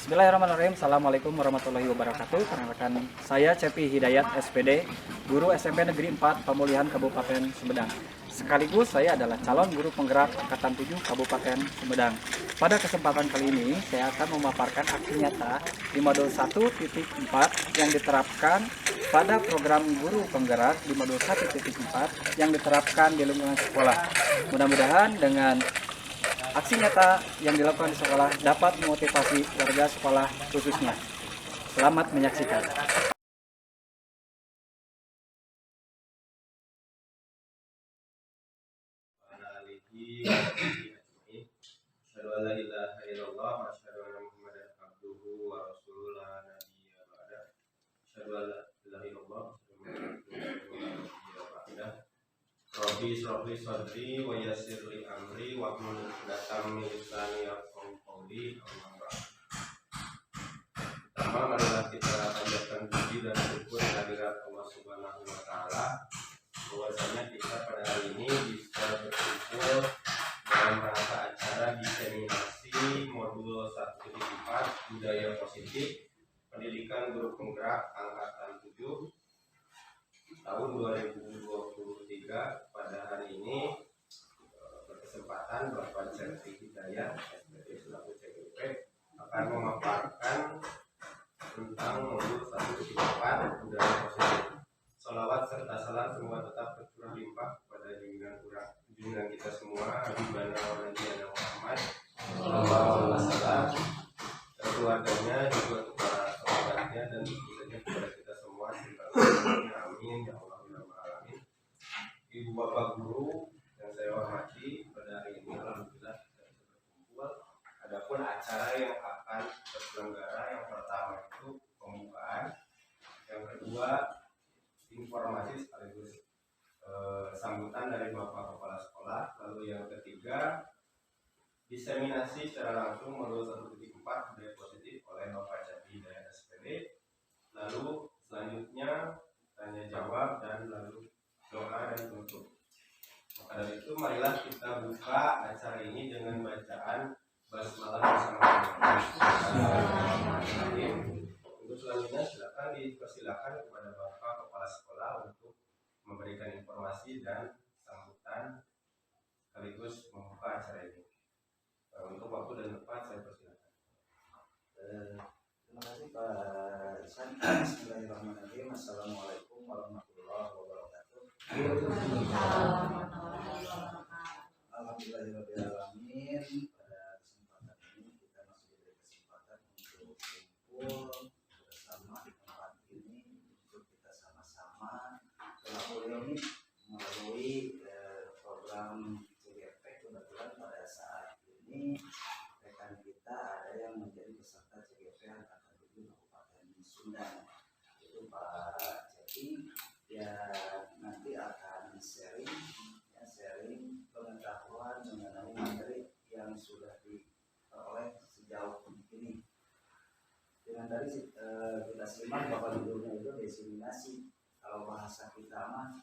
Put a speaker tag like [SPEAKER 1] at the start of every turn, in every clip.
[SPEAKER 1] Bismillahirrahmanirrahim. Assalamualaikum warahmatullahi wabarakatuh. Perkenalkan, saya Cepi Hidayat SPD, guru SMP Negeri 4 Pemulihan Kabupaten Sumedang. Sekaligus saya adalah calon guru penggerak Angkatan 7 Kabupaten Sumedang. Pada kesempatan kali ini, saya akan memaparkan aksi nyata di modul 1.4 yang diterapkan pada program guru penggerak di modul 1.4 yang diterapkan di lingkungan sekolah. Mudah-mudahan dengan aksi nyata yang dilakukan di sekolah dapat memotivasi warga sekolah khususnya. Selamat menyaksikan.
[SPEAKER 2] Rabbi sadri wa yassir li amri wa hlul 'uqdatam min lisani yafqahu qawli. Pertama, marilah kita panjatkan puji dan syukur kehadirat Allah Subhanahu wa taala bahwasanya kita pada hari ini bisa berkumpul dalam rangka acara diseminasi modul 1.4 budaya positif pendidikan guru penggerak angkatan 7 tahun 2023. Pada hari ini berkesempatan Bapak Cepi Hidayat SPD selaku CGP akan memaparkan tentang modul 1.4 budaya positif. Salawat serta salam semua tetap tercurah limpah kepada junjungan kita semua Habibana wa Nabiyyana Muhammad sallallahu alaihi wasallam, keluarganya juga kepada sahabatnya dan tentunya kepada kita semua. Amin ya Allah ya Rabbal alamin. Ibu bapak guru yang saya hormati, pada hari ini alhamdulillah kita bisa berkumpul. Adapun acara yang akan terselenggara, yang pertama itu pembukaan, yang kedua informasi sekaligus sambutan dari Bapak Kepala Sekolah, lalu yang ketiga diseminasi secara langsung modul 1.4 budaya positif oleh Bapak Cepi Hidayat SPD, lalu selanjutnya tanya jawab dan lalu doa dan tutup. Maka dari itu marilah kita buka acara ini dengan bacaan basmalah bersama-sama. Untuk selanjutnya dipersilakan kepada Bapak Kepala Sekolah untuk memberikan informasi dan sambutan sekaligus membuka acara ini. Untuk waktu dan tempat saya persilakan.
[SPEAKER 3] Terima kasih Pak Isan. Bismillahirrahmanirrahim. Assalamualaikum warahmatullahi wabarakatuh. Alhamdulillahirrahmanirrahim. Pada kesempatan ini kita masih diberi kesempatan untuk kumpul bersama di tempat ini untuk kita sama-sama berkumpul ini melalui program CGP. Kebetulan pada saat ini rekan kita ada yang menjadi peserta CGP Angkatan 7 Kabupaten Sumedang, itu Pak Cepi, yang nanti akan sharing pengetahuan mengenai materi yang sudah diperoleh sejauh ini. Dengan tadi kita simak bahwa judulnya itu diseminasi. Kalau bahasa kita mah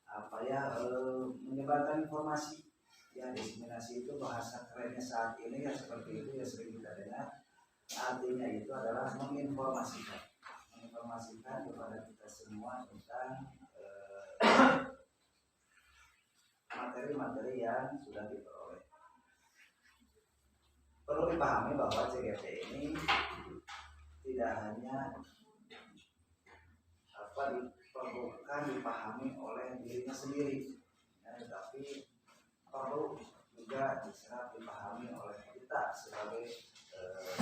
[SPEAKER 3] apa ya, menyebarkan informasi. Ya, diseminasi itu bahasa kerennya saat ini ya seperti itu ya, sering kita dengar. Artinya itu adalah menginformasikan kepada kita semua tentang materi-materi yang sudah diperoleh. Perlu dipahami bahwa CGP ini tidak hanya diperlukan dipahami oleh dirinya sendiri, ya, tetapi perlu juga bisa dipahami oleh kita sebagai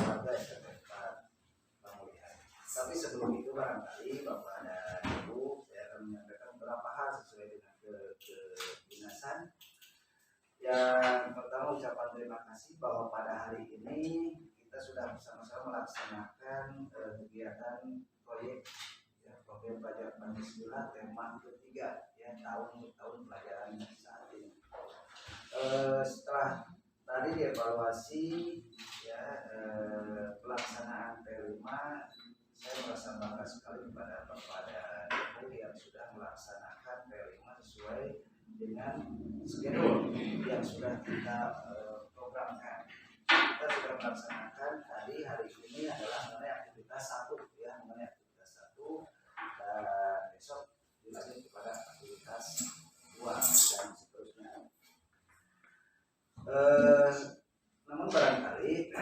[SPEAKER 3] warga SMK Pemulihan. Tapi sebelum itu barangkali Bapak dan Ibu, saya akan menyampaikan beberapa hal sesuai dengan kedinasan. Yang pertama, ucapan terima kasih bahwa pada hari ini kita sudah bersama-sama melaksanakan kegiatan proyek program pelajaran Pancasila tema ketiga ya, tahun pelajaran saat ini. Setelah tadi dievaluasi ya, pelaksanaan P5, saya merasa bangga sekali kepada Bapak dan Ibu yang sudah melaksanakan P5 sesuai dengan schedule yang sudah kita programkan. Kita sudah melaksanakan hari tadi hari ini adalah mengenai aktivitas 1 ya, mengenai aktivitas 1 dan besok dilanjut kepada aktivitas 2 dan seterusnya. Namun barangkali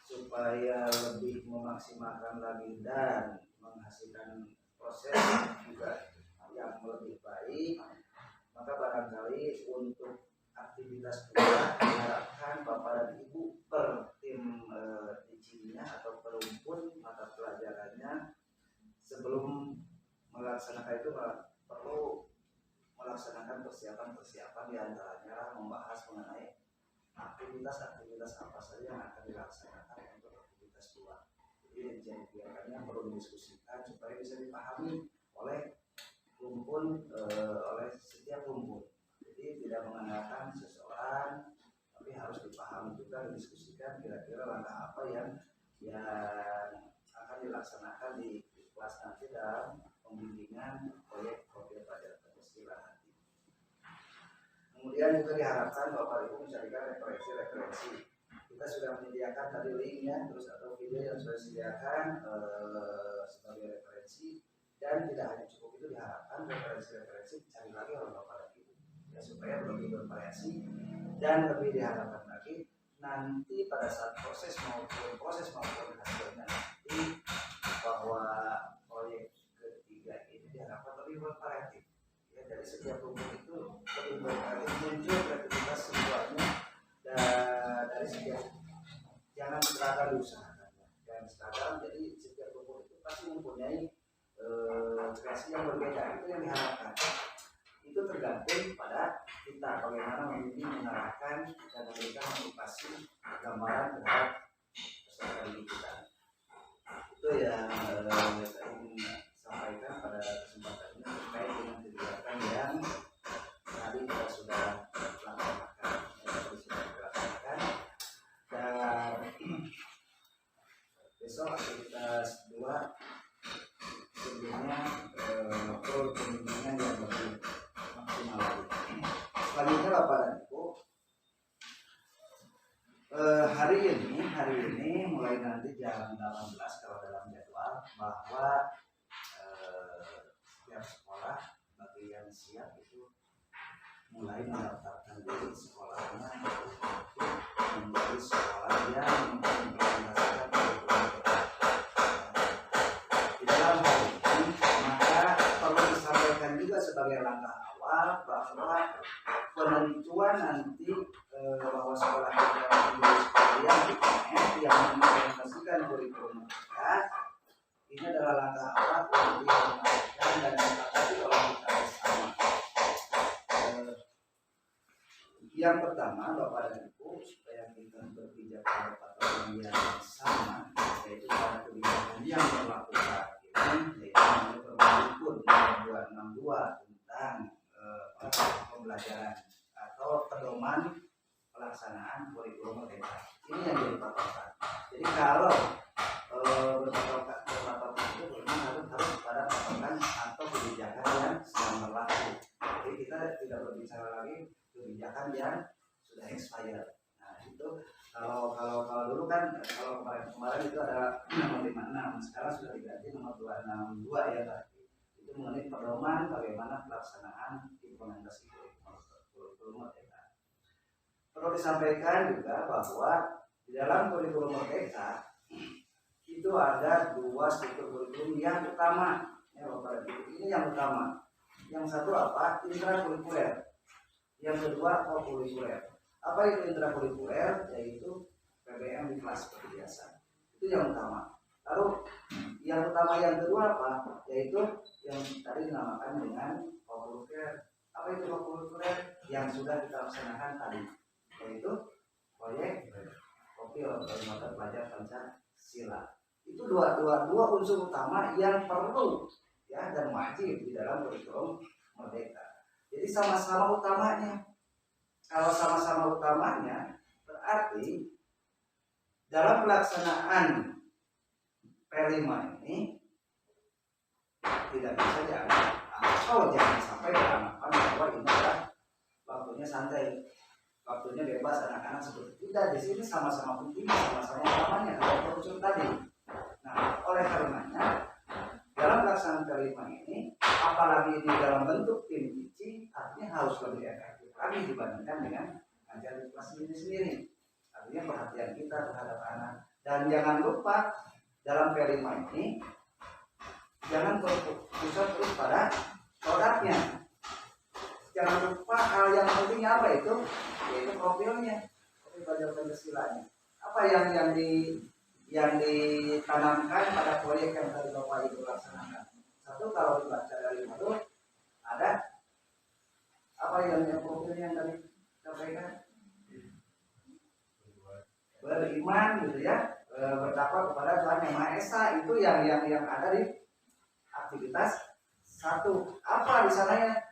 [SPEAKER 3] supaya lebih memaksimalkan lagi dan menghasilkan proses juga yang lebih baik, maka barangkali untuk aktivitas kedua diharapkan Bapak dan Ibu per tim teachingnya atau perumpun mata pelajarannya sebelum melaksanakan itu perlu melaksanakan persiapan-persiapan diantaranya membahas mengenai aktivitas-aktivitas apa saja yang akan dilaksanakan untuk aktivitas 2. Jadi kegiatannya perlu didiskusikan supaya bisa dipahami oleh rumpun, oleh setiap rumpun. Jadi tidak mengandalkan seseorang, tapi harus dipahami juga, didiskusikan kira-kira langkah apa yang akan dilaksanakan di kelas nanti dalam pembimbingan proyek profil pelajaran Pancasila nanti. Kemudian juga diharapkan Bapak Ibu mencarikan referensi-referensi. Kita sudah menyediakan tadi linknya, terus atau video yang sudah disediakan sebagai referensi, dan tidak hanya cukup itu, diharapkan referensi-referensi dicari lagi oleh Bapak dan Ibu ya, supaya lebih bervariasi dan lebih diharapkan lagi nanti pada saat proses maupun hasilnya nanti bahwa proyek ketiga ini diharapkan lebih bervariatif ya, dari setiap rumpun itu lebih bervariatif, muncul kreativitas semuanya dan dari setiap, jangan seragam diusahakan dan seragam, jadi setiap rumpun itu pasti mempunyai kreasi yang berbeda. Itu yang diharapkan. Itu tergantung pada kita bagaimana memilih, mengarahkan dan memberikan motivasi gambaran terhadap peserta didik kita. Itu yang saya ingin sampaikan pada kesempatan ini terkait dengan kegiatan yang tadi kita sudah laksanakan, dan besok aktivitas 2 sebelumnya pembimbingan yang lebih maksimal lagi. Selanjutnya Bapak dan Ibu, hari ini mulai nanti jam 18 kalau dalam jadwal, bahwa setiap sekolah bagi yang siap itu mulai mendaftarkan diri sekolahnya menjadi sekolah yang mengimplementasikan kurikulum. Di dalam hal ini maka perlu disampaikan juga sebagai langkah awal bahwa penentuan nanti bahwa sekolah kita menjadi sekolah yang mengimplementasikan kurikulum mereka, ini adalah langkah awal untuk diimplementasikan dan disepakati oleh kita bersama. Yang pertama, Bapak dan Ibu, supaya kita berpijak pada patokan yang sama, yaitu pada kebijakan yang berlaku saat ini, yaitu mengenai Permendikbud nomor 262 tentang pembelajaran atau pedoman pelaksanaan kurikulum merdeka. Ini yang jadi patokan. Jadi kalau berpatokan itu memang harus pada patokan atau kebijakan yang sedang berlaku. Jadi kita tidak berbicara lagi kebijakan yang sudah expired. Nah itu kalau dulu kan, kalau kemarin itu ada nomor 56, sekarang sudah diganti nomor 262 ya tadi. Itu mengenai pedoman bagaimana pelaksanaan implementasi kurikulum merdeka. Perlu disampaikan juga bahwa di dalam kurikulum merdeka itu ada 2 struktur kurikulum yang utama. Ya Bapak Ibu, ini yang utama. Yang satu apa? Intrakurikuler. Yang kedua kokurikuler. Apa itu intrakurikuler? Yaitu PBM di kelas seperti biasa. Itu yang utama. Lalu yang utama yang kedua apa? Yaitu yang tadi dinamakan dengan kokurikuler. Apa itu kokurikuler? Yang sudah kita laksanakan tadi, yaitu proyek profil mata pelajaran Pancasila. Itu dua unsur utama yang perlu ya dan wajib di dalam kurikulum merdeka. Jadi sama-sama utamanya. Kalau sama-sama utamanya berarti dalam pelaksanaan P5 ini tidak bisa jangan sampai beranggapan bahwa ini adalah waktunya santai, waktunya bebas anak-anak seperti tidak. Di sini sama-sama penting, sama-sama utamanya kalau unsur tadi. Nah, oleh karenanya dalam pelaksanaan kelima ini, apalagi di dalam bentuk tim ICI, artinya harus lebih efektif lagi dibandingkan dengan ngajar di kelas sendiri. Artinya perhatian kita terhadap anak. Dan jangan lupa dalam kelima ini jangan berpusat terus pada produknya. Jangan lupa hal yang pentingnya apa itu, yaitu profilnya, profil pelajar Pancasilanya. Apa yang ditanamkan pada proyek yang tadi Bapak Ibu laksanakan. Satu, kalau dibaca dari itu ada apa yang profilnya yang tadi sampaikan, beriman gitu ya, bertakwa kepada Tuhan Yang Maha Esa, itu yang ada di aktivitas satu. Apa di sananya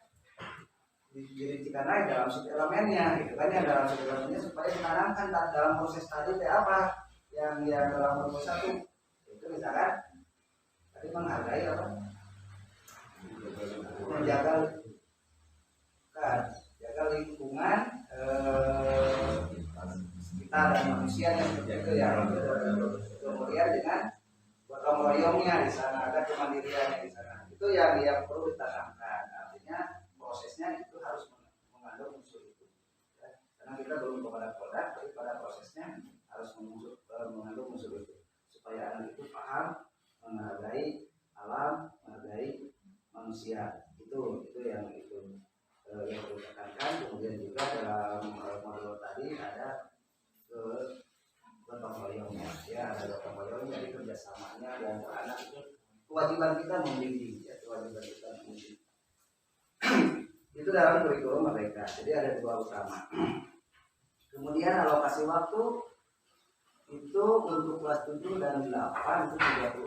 [SPEAKER 3] dirincikan lagi dalam sub elemennya gitu kan, yang dalam sub elemennya supaya ditanamkan dalam proses tadi apa yang dalam rumus satu itu misalkan tadi menghargai apa, jaga lingkungan kita dan manusia yang seperti itu ya. Kemudian dengan gotong royongnya di sana, ada kemandiriannya di sana, itu yang perlu ditanamkan. Artinya prosesnya itu harus mengandung unsur itu ya. Karena kita belum kepada produk, tapi pada prosesnya harus mengandung unsur itu supaya anak itu paham menghargai alam, menghargai manusia. Itu yang perlu ditekankan. Kemudian juga dalam modul tadi ada gotong royongnya ya, ada gotong royong, jadi kerjasamanya dan anak itu kewajiban kita membimbing ya, kewajiban kita membimbing. Itu dalam kurikulum mereka. Jadi ada dua utama. Kemudian alokasi waktu itu untuk kelas 7 dan 8 itu 36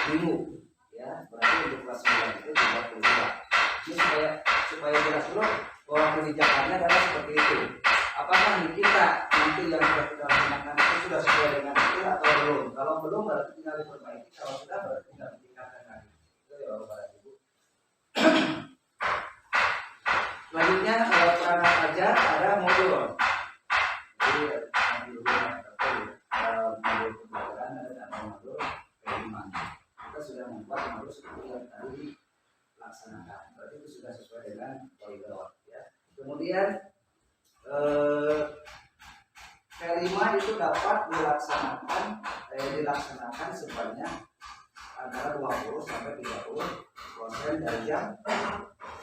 [SPEAKER 3] minggu ya, berarti untuk kelas 9 itu 32. Ini supaya jelas dulu bahwa kebijakannya adalah seperti itu. Apakah kita nanti yang sudah kita laksanakan itu sudah sesuai dengan itu atau belum? Kalau belum berarti tinggal diperbaiki, kalau sudah berarti tinggal ditingkatkan lagi. Itu ya Bapak Ibu. Selanjutnya perangkat ajar ada modul. Jadi modul pembelajaran ada modul kelima. Kita sudah membuat modul seperti yang tadi dilaksanakan. Berarti itu sudah sesuai dengan koridor ya. Kemudian kelima itu dapat dilaksanakan sebanyak antara 20 sampai 30% dari jam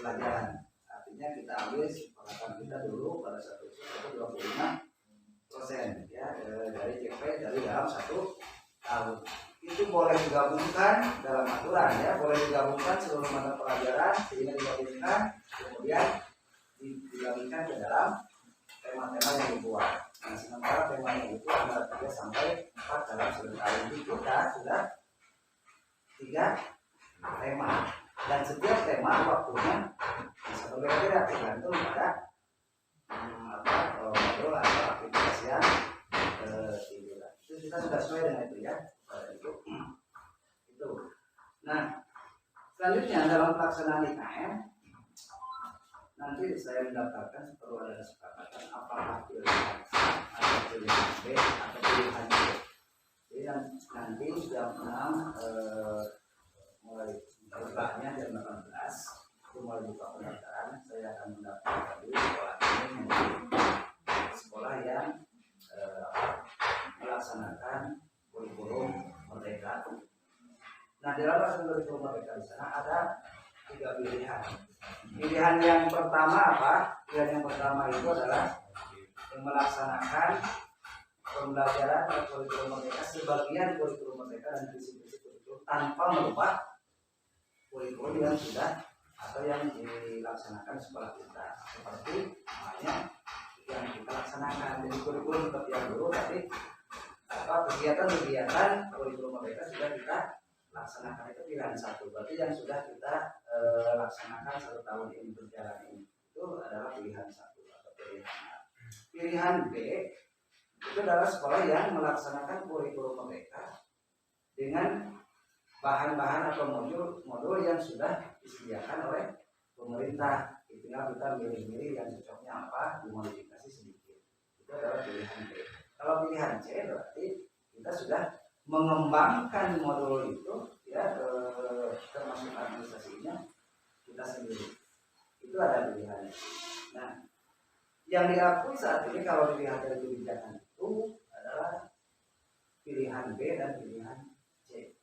[SPEAKER 3] pelajaran. Artinya kita ambil sepakatan kita dulu pada satu 25% ya, dari CP dari dalam 1 tahun. Itu boleh digabungkan dalam aturan ya, boleh digabungkan seluruh mata pelajaran sehingga digabungkan, kemudian digabungkan ke dalam tema-tema yang dibuat. Nah, sementara temanya itu antara 3 sampai 4 dalam 1 tahun. Itu kita sudah 3 tema, dan setiap tema waktunya bisa berbeda-beda tergantung pada modul atau aktivitas yang dibuat. Itu kita sudah sesuai dengan itu ya. Itu. Nah, selanjutnya dalam pelaksanaan IKM nanti saya mendaftarkan perlu ada kesepakatan apakah pilihan A atau pilihan B atau pilihan C. Jadi nanti jam 6 mulai bukannya jam 18 itu mulai buka pendaftaran. Saya akan mendaftarkan dulu sekolah ini menjadi sekolah yang melaksanakan kurikulum merdeka. Nah, di dalam kurikulum merdeka di sana ada 3 pilihan. Pilihan yang pertama apa? Pilihan yang pertama itu adalah yang melaksanakan pembelajaran kurikulum merdeka, sebagian kurikulum merdeka dan prinsip-prinsip kurikulum tanpa merubah kurikulum yang sudah atau yang dilaksanakan sekolah kita, seperti namanya yang kita laksanakan. Jadi kurikulum tetap yang dulu, tapi kegiatan-kegiatan kurikulum merdeka sudah kita laksanakan. Itu pilihan satu. Berarti yang sudah kita laksanakan 1 tahun ini berjalan ini itu adalah pilihan satu atau pilihan A. Pilihan B itu adalah sekolah yang melaksanakan kurikulum merdeka dengan bahan-bahan atau modul yang sudah disediakan oleh pemerintah. Itu tinggal kita milih-milih yang cocoknya apa, dimodifikasi sedikit. Itu adalah pilihan B. Kalau pilihan C berarti kita sudah mengembangkan modul itu ya, termasuk administrasinya kita sendiri. Itu ada pilihannya. Nah, yang diakui saat ini kalau dilihat dari kebijakan itu adalah pilihan B dan pilihan C.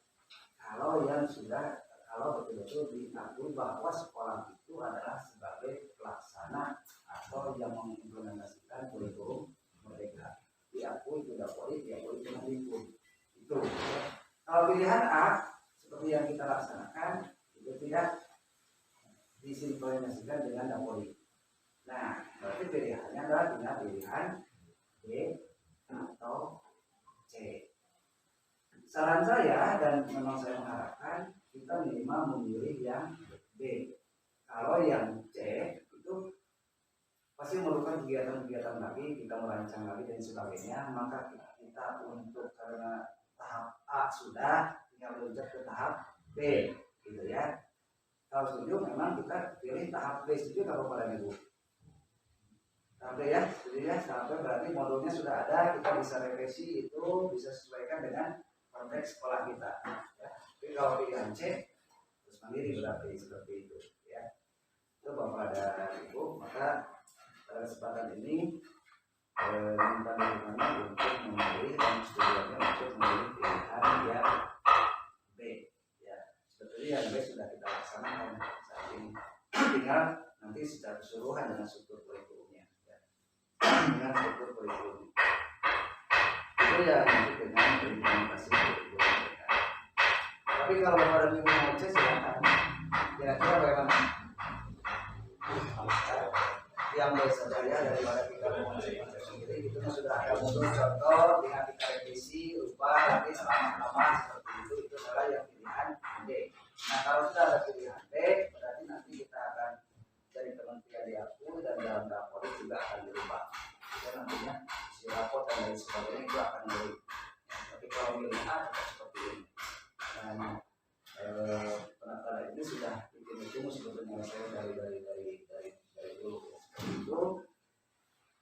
[SPEAKER 3] Kalau yang sudah, kalau betul-betul diakui bahwa sekolah itu adalah sebagai pelaksana atau yang mengimplementasikan kurikulum merdeka, diakui tidak boleh, diakui Kemendikbud. Itu. Kalau pilihan A seperti yang kita laksanakan itu tidak disinkronisasikan dengan Dapoli. Nah, berarti pilihannya adalah tinggal pilihan B atau C. Saran saya dan memang saya mengharapkan kita minimal memilih yang B. Kalau yang C itu pasti memerlukan kegiatan-kegiatan lagi, kita merancang lagi dan sebagainya, maka kita untuk karena tahap A sudah tinggal beranjak ke tahap B, gitu ya. Kalau setuju memang kita pilih tahap B. Setuju kalau pada Ibu? Tahap B ya, setuju ya. Tahap B berarti modulnya sudah ada, kita bisa revisi itu, bisa sesuaikan dengan konteks sekolah kita. Ya. Tapi kalau pilihan C, terus mandiri berarti seperti itu. Ya. Itu Bapak dan Ibu, maka pada kesempatan ini minta dukungannya untuk memilih dan setujuannya untuk memilih pilihan yang B. Ya. Sebetulnya yang B sudah kita laksanakan saat ini. Tinggal nanti secara keseluruhan dengan struktur kurikulumnya. Ya. Dengan struktur kurikulum. Itu ya masuk dengan implementasi kurikulum mereka. Tapi kalau Bapak dan Ibu mau cek silakan. Kira-kira bagaimana? Yang biasa saja daripada kita menguasai sendiri itu sudah ada modul contoh dengan kita revisi lupa nanti selama-lama seperti itu adalah yang pilihan D. Nah kalau sudah ada pilihan D berarti nanti kita akan dari kementerian diakui dan dalam rapor juga akan dirubah. Jadi nantinya si rapor dan lain sebagainya itu akan dirubah. Tapi kalau milih A tetap seperti ini. Dan penataran ini sudah hitung sebetulnya saya dari dulu itu,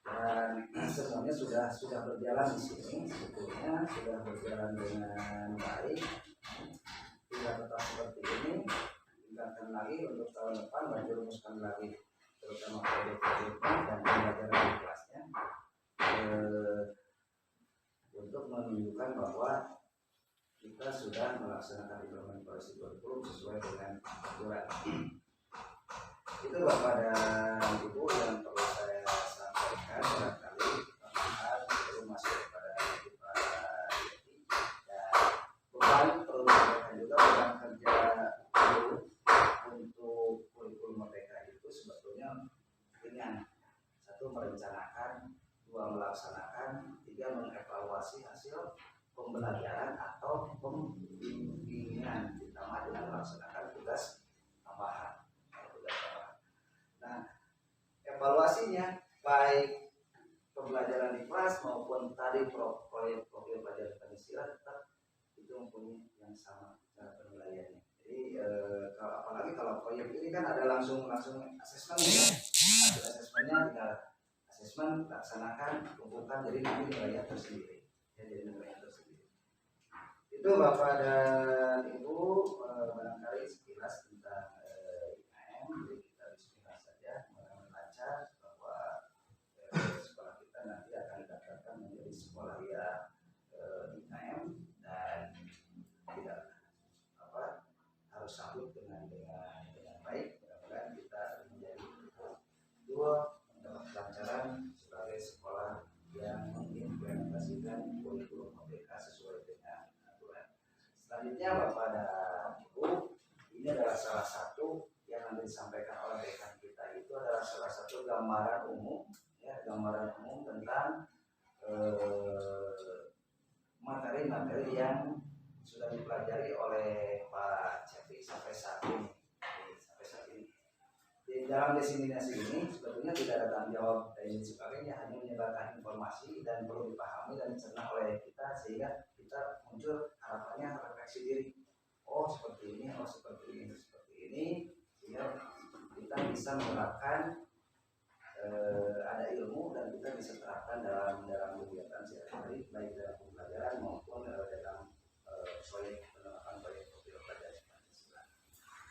[SPEAKER 3] dan semuanya sudah berjalan di sini, sebetulnya sudah berjalan dengan baik. Tidak tetap seperti ini, tingkatkan lagi untuk tahun depan dan dirumuskan lagi terutama proyek-proyeknya dan pembelajaran di kelasnya untuk menunjukkan bahwa kita sudah melaksanakan implementasi kurikulum sesuai dengan aturan. Itu Bapak dan Ibu yang perlu saya sampaikan barangkali tambahan sebelum masuk kepada kita dan beban perlu disampaikan juga beban kerja untuk kurikulum merdeka itu sebetulnya ringan. Satu, merencanakan, dua, melaksanakan, tiga, mengevaluasi hasil pembelajaran atau pembimbingan ditambah dengan melaksanakan tugas tambahan. Nah, evaluasinya baik pembelajaran di kelas maupun tadi proyek pelajaran Pancasila tetap itu mempunyai yang sama cara penilaiannya. Jadi apalagi kalau proyek ini kan ada langsung asesmen ya. Hasil asesmennya tinggal asesmen laksanakan, kumpulkan, jadi nanti nilainya tersendiri. Ya, jadi nilainya tersendiri. Itu Bapak dan Ibu barangkali sekilas tentang IKM. Bahwa sekolah kita nanti akan didaftarkan menjadi sekolah yang IKM dan tidak harus sambut dengan baik. Mudah-mudahan kita menjadi dua mendapat pelajaran sebagai sekolah yang mengimplementasikan kurikulum merdeka sesuai dengan aturan. Selanjutnya Bapak dan Ibu, ini adalah salah satu yang nanti disampaikan oleh rekan kita itu adalah salah satu gambaran umum ya, gambaran umum tentang materi-materi yang sudah dipelajari oleh Pak Cepi sampai saat ini. Di dalam diseminasi ini sebetulnya tidak ada tanggung jawab dan sebagainya, hanya menyebarkan informasi dan perlu dipahami dan dicerna oleh kita sehingga kita muncul harapannya refleksi diri. Oh seperti ini, oh seperti ini, sehingga kita bisa menerapkan ada ilmu dan kita bisa terapkan dalam kegiatan sehari-hari, baik dalam pembelajaran maupun dalam proyek penerapan proyek profil pelajaran Pancasila.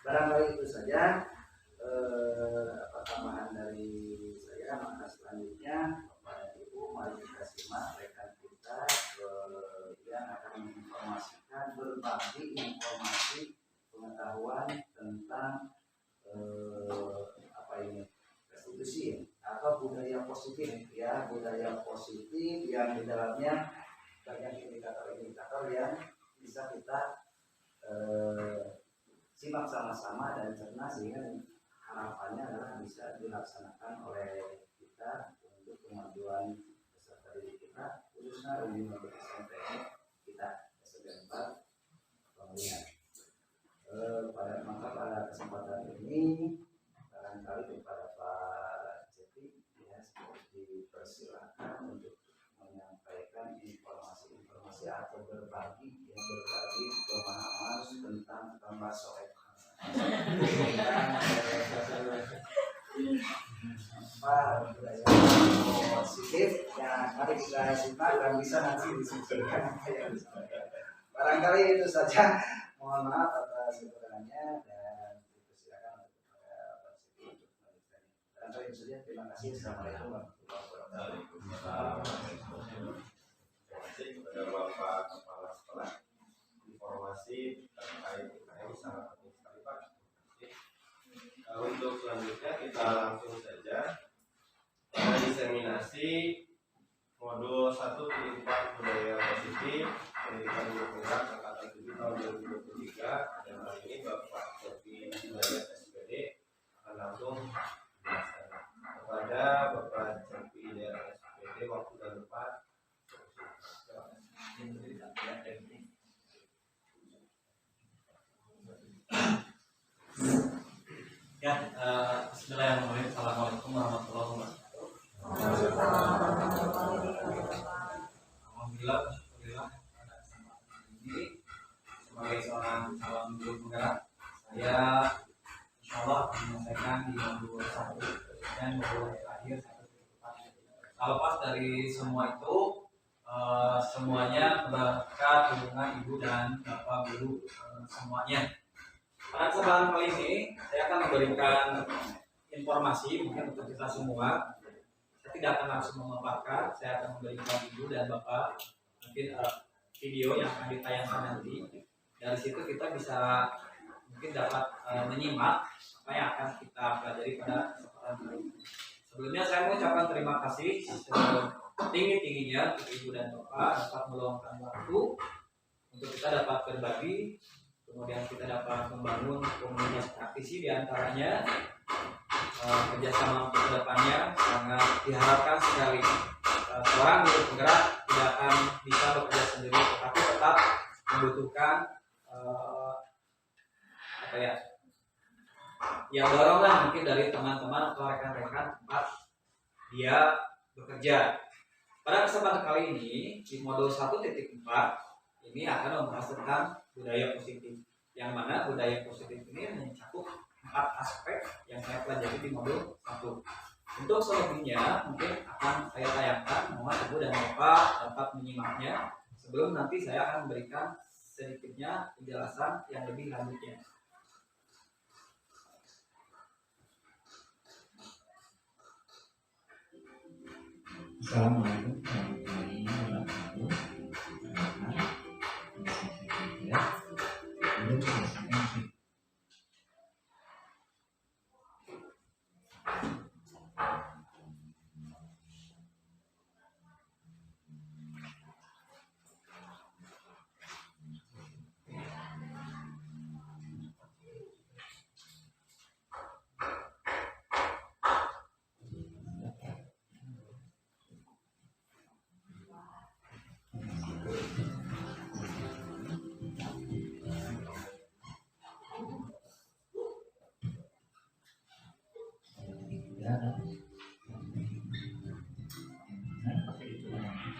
[SPEAKER 3] Barangkali itu saja tambahan dari saya. Maka selanjutnya Bapak Ibu, mari kita simak rekan kita yang akan menginformasikan, berbagi informasi pengetahuan tentang restitusi atau budaya positif, ya, budaya positif yang di dalamnya banyak indikator-indikator yang bisa kita simak sama-sama dan cerna, sehingga harapannya adalah bisa dilaksanakan oleh kita untuk kemajuan peserta didik kita, khususnya di SMP kita SMP 4 Pemulihan. Pada kesempatan ini barangkali kepada Pak Cepi ya, dipersilakan untuk menyampaikan informasi atau berbagi pemahaman tentang bakso budaya positif yang mari kita simak dan bisa nanti diskusikan. Barangkali itu saja. Mohon maaf atas kekurangannya dan dipersilakan kepada Pak Siti untuk melanjutkan. Barangkali itu saja. Terima kasih. Assalamualaikum warahmatullahi wabarakatuh.
[SPEAKER 2] Terima kasih kepada Bapak Kepala Sekolah. Informasi terkait UKM sangat penting sekali, Pak. Untuk selanjutnya kita langsung saja pada diseminasi modul 1.4 budaya positif pendidikan guru penggerak angkatan 7 tahun 2023, dan hari ini Bapak Cepi Hidayat SPD akan langsung menjelaskan. Kepada Bapak Cepi Hidayat SPD, waktu dan tempat.
[SPEAKER 4] Ya, bismillahirrahmanirrahim. Assalamualaikum warahmatullahi wabarakatuh. Alhamdulillah, pada kesempatan ini sebagai seorang calon guru penggerak, saya insya Allah akan menyelesaikan di modul 1 dan modul terakhir 1.4. Lepas dari semua itu, semuanya berkat hubungan ibu dan bapak guru semuanya. Pada kesempatan kali ini saya akan memberikan informasi mungkin untuk kita semua. Saya tidak akan langsung memaparkan, saya akan memberikan ibu dan bapak mungkin video yang akan ditayangkan nanti. Dari situ kita bisa mungkin dapat menyimak apa yang akan kita pelajari pada kesempatan kali ini. Sebelumnya saya mengucapkan terima kasih setinggi-tingginya untuk ibu dan bapak dapat meluangkan waktu untuk kita dapat berbagi. Kemudian kita dapat membangun komunitas praktisi, diantaranya kerjasama untuk kedepannya sangat diharapkan sekali. Seorang guru penggerak tidak akan bisa bekerja sendiri, tetapi tetap membutuhkan dorongan mungkin dari teman-teman atau rekan-rekan tempat dia bekerja. Pada kesempatan kali ini di modul 1.4 ini akan membahas tentang budaya positif, yang mana budaya positif ini mencakup 4 aspek yang saya pelajari di modul 1. Untuk selebihnya mungkin akan saya tayangkan, mohon ibu dan bapak dapat menyimaknya sebelum nanti saya akan memberikan sedikitnya penjelasan yang lebih lanjutnya.
[SPEAKER 5] Assalamualaikum warahmatullahi wabarakatuh.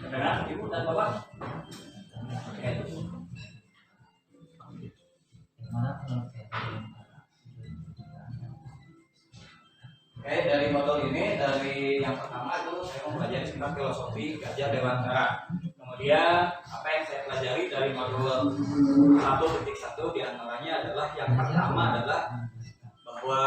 [SPEAKER 4] Saudara, ibu dan bapak. Oke, dari modul ini, dari yang pertama itu saya mempelajari tentang filosofi Gajah Dewantara. Kemudian apa yang saya pelajari dari modul 1.1 diantaranya adalah yang pertama adalah bahwa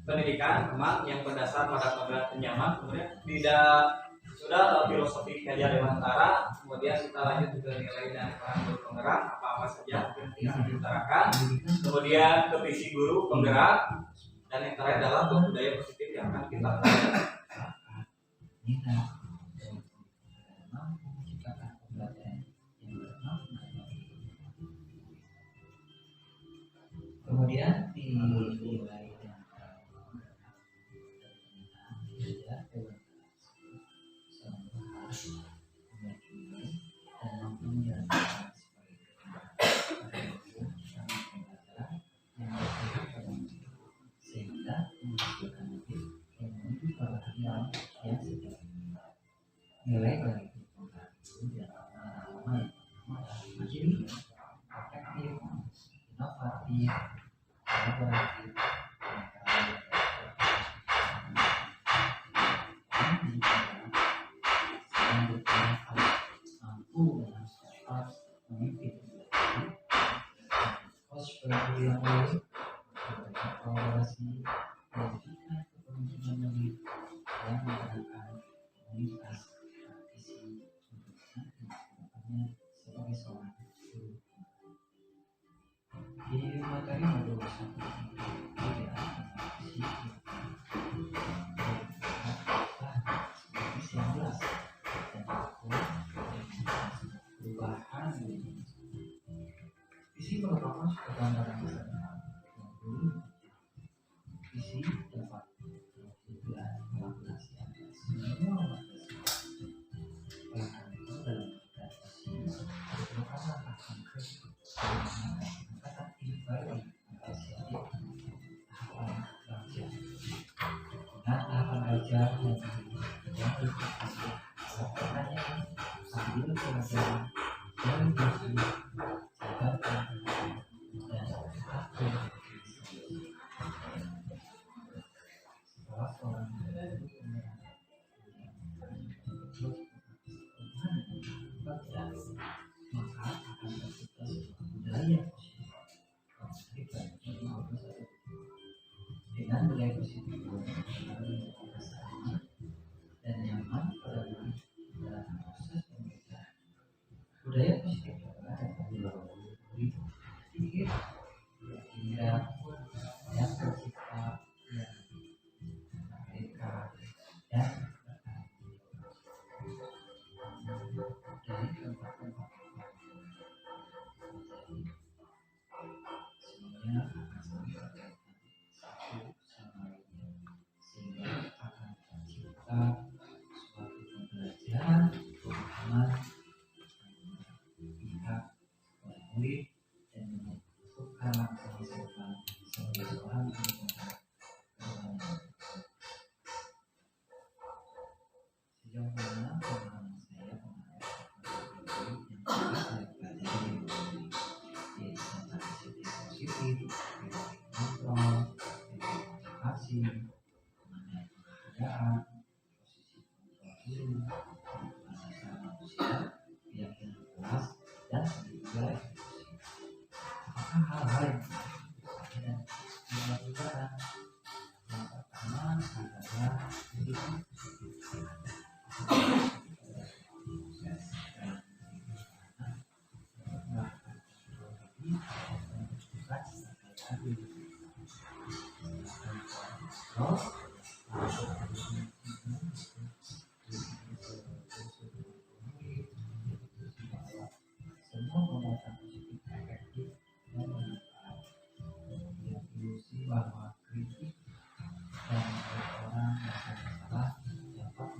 [SPEAKER 4] pendidikan memang yang berdasar pada kodrat penyaman, kemudian tidak sudah filosofi Gajah Dewantara, kemudian kita lanjut juga nilai dan peran guru penggerak apa saja yang bisa diutarakan, kemudian ke visi guru penggerak, dan yang terakhir adalah budaya positif yang akan kita pelajari.
[SPEAKER 5] Kemudian dinilai dan harus memiliki dan mampu menjalankan sehingga menghasilkan yang menuju kebahagiaan yang sejati. Nilai dari itu diantara yang pertama mandiri, efektif, inovatif, kolaboratif, mampu dengan cepat memimpin sebagai yang baik, kolaborasi, dan juga kepemimpinan yang baik yang menggerakkan komunitas visi untuk nanti kedepannya sebagai seorang guru. Di materi modul 1 ini ada visi visi yang jelas dan perubahan. Visi merupakan suatu gambaran besar yang dulu visi dapat juga mengaplikasikan semua manusia. Oleh karena itu dalam kita visi merupakan langkah konkret dalam peningkatan inklusi inisiatif tahapan belajar. Dengan tahapan belajar yang berikutnya pertanyaan sambil belajar dari visi jaga dan atur setelah seorang guru maka akan tercipta sebuah budaya positif dengan budaya positif dan nyaman pada diri dalam proses pembelajaran. Budaya positif adalah diri pikir hingga yang tercipta yang mereka dan dari tempat-tempat semuanya akan saling berkaitan satu sama lainnya sehingga akan tercipta suatu pembelajaran pemahaman pihak murid dan menentukan langkah masa depan sebagai seorang guru. Sejauh mana pemahaman saya mengenai yang saya pelajari yaitu tentang inisiatif positif, kontrol, motivasi, mengenai penghargaan, posisi kontrol guru, dasar manusia, keyakinan kelas, dan juga eksekusi. Maka hal-hal yang dan dilakukan yang pertama adalah pendidikan positif. Semua pembahasan positif efektif dan bermanfaat. Ilusi bahwa kritik dan orang yang salah dapat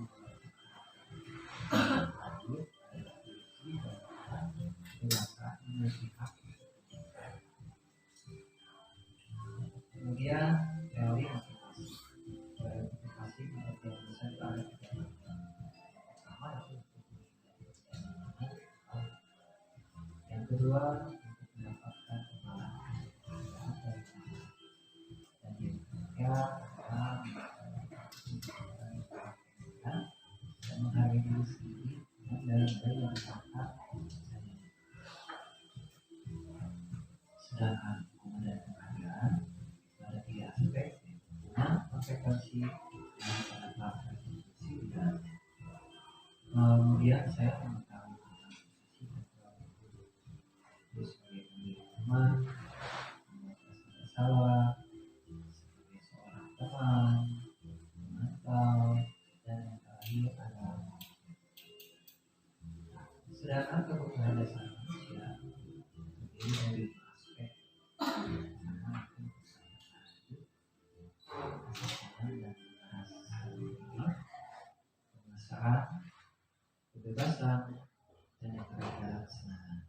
[SPEAKER 5] lanjut ilusi bahwa dewasa memiliki hak. Kemudian teori motivasi. Teori motivasi menurut bisa dibahas di dalam pertama itu yang kedua untuk mendapatkan pengalaman dan menghargai diri sendiri dan dari yang sangat sedangkan hukuman dan penghargaan pada tiga aspek hubungan konsekuensi dan pada pelaksanaan konstitusi dan kemudian saya mengetahui tentang posisi dan terus sebagai pemilik teman membuat bersalah sebagai seorang teman memantau dan yang terakhir adalah sedangkan kebutuhan dasar manusia terdiri dari aspek pertama itu keselamatan dan kerasan diri, kemanusiaan, kebebasan, dan yang terakhir kesenangan.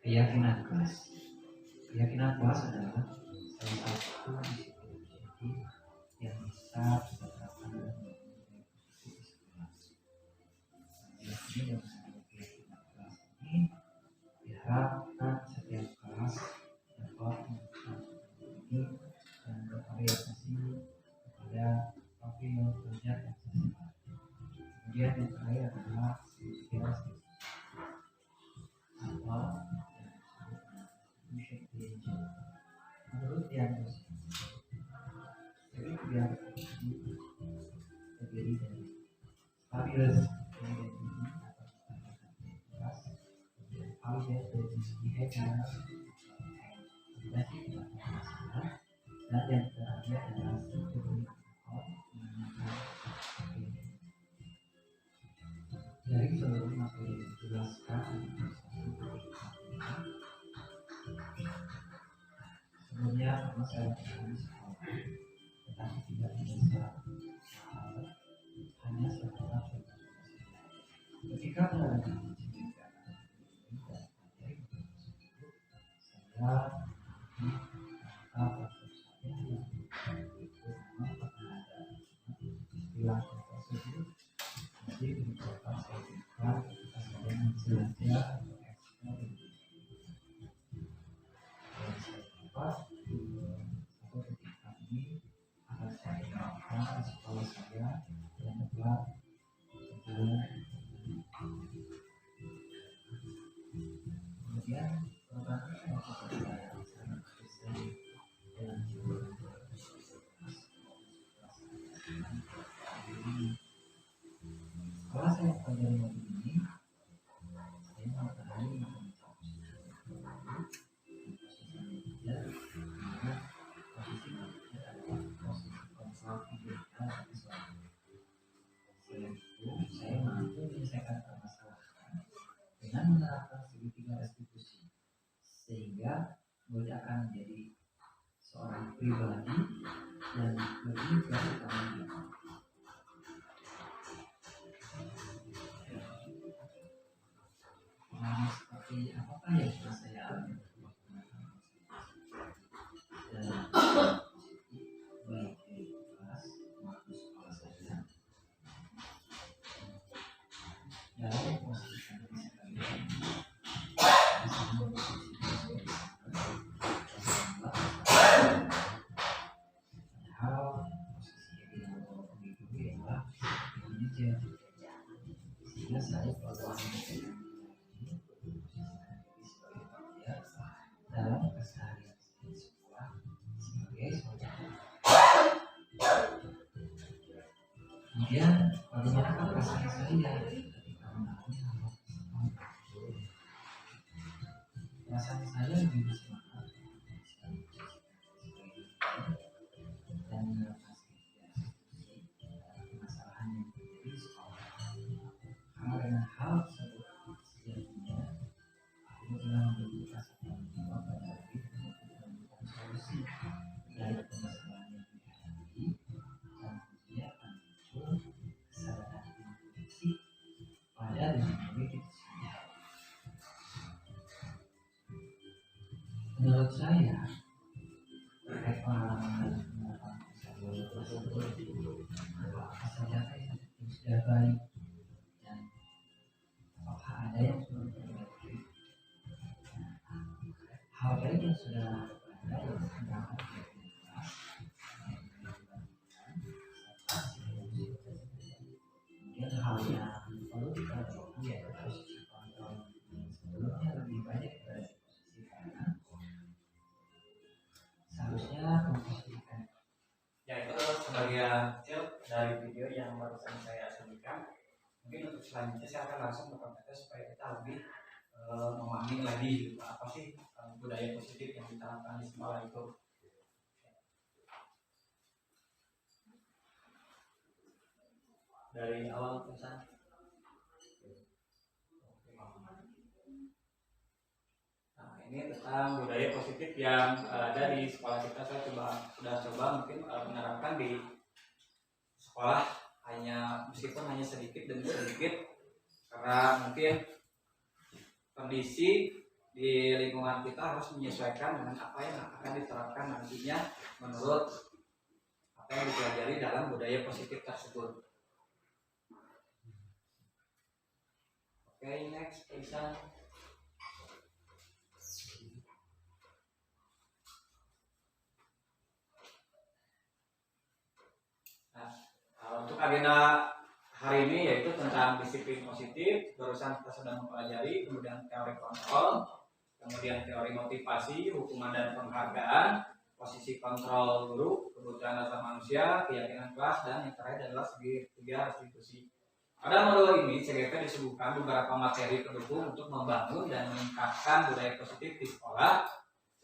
[SPEAKER 5] Keyakinan kelas. Keyakinan kelas adalah salah satu disiplin objektif yang bisa diterapkan dalam berbagai posisi di kelas. Ini dengan adanya keyakinan kelas ini diharapkan setiap kelas dapat menemukan ini dan berorientasi kepada profil kerja yang sesuai. Kemudian yang terakhir adalah skill atau yang disebut dengan institution engagement. Menurut diagnosis, jadi kebiasaan terdiri dari stabiles identity atau stabilitas identitas, kemudian validated behavior dan yang terakhir adalah struktur dari seluruh materi yang dijelaskan sebelumnya karena saya mencari sekolah tetapi tidak bisa hanya sekedar ketika berada di saya istilah tersebut jadi berupa sertifikat ketika saya menjelajah atau ekspor dan saya dapat satu ketika ini akan saya terapkan di sekolah saya yang telah berjalan. Kemudian program ini seperti saya sangat konsisten dalam setelah saya pelajari mobil ini, saya mengetahui posisi manajer, dimana posisi manajer adalah posisi kontrol ideal bagi suami. Selain itu, saya mampu menyelesaikan permasalahan dengan menerapkan segitiga restitusi, sehingga mudah akan menjadi seorang pribadi yang lebih bertanggung jawab. Seperti apakah yang pernah saya alami dalam baik di kelas maupun sekolah saya dalam posisi kami padahal posisi yang begitu adalah manajer sehingga saya perlu dalam keseharian sekolah sebagai saudara. Kemudian bagaimana perasaan saya ketika mengalami hal tersebut? Perasaan saya lebih bersemangat dan menerapkan institusi dalam permasalahan yang terjadi di sekolah. Karena dengan hal tersebut sejatinya aku telah memiliki rasa tanggung jawab pada diri untuk menemukan solusi dari permasalahan yang dihadapi dan kemudian akan muncul kesadaran intuisi pada diri sendiri. Menurut saya terkait pengalaman dalam usaha tersebut apa saja yang sudah baik dan apakah ada yang perlu diperbaiki. Hal baik yang sudah ada yang sedang
[SPEAKER 4] gambaran kecil dari video yang barusan saya sajikan. Mungkin untuk selanjutnya saya akan langsung ke konten supaya kita lebih memahami lagi gitu, apa sih budaya positif yang diterapkan di sekolah itu. Dari awal pesan. Nah, ini tentang budaya positif yang ada di sekolah kita. Saya sudah coba mungkin menerapkan di sekolah, meskipun hanya sedikit demi sedikit, karena mungkin kondisi di lingkungan kita harus menyesuaikan dengan apa yang akan diterapkan nantinya menurut apa yang dipelajari dalam budaya positif tersebut. Oke, next, Aisyah. Untuk agenda hari ini yaitu tentang disiplin positif. Barusan kita sudah mempelajari, kemudian teori kontrol, kemudian teori motivasi, hukuman dan penghargaan, posisi kontrol guru, kebutuhan dasar manusia, keyakinan kelas, dan yang terakhir adalah segitiga restitusi. Pada modul ini CGP disuguhkan beberapa materi pendukung untuk membangun dan meningkatkan budaya positif di sekolah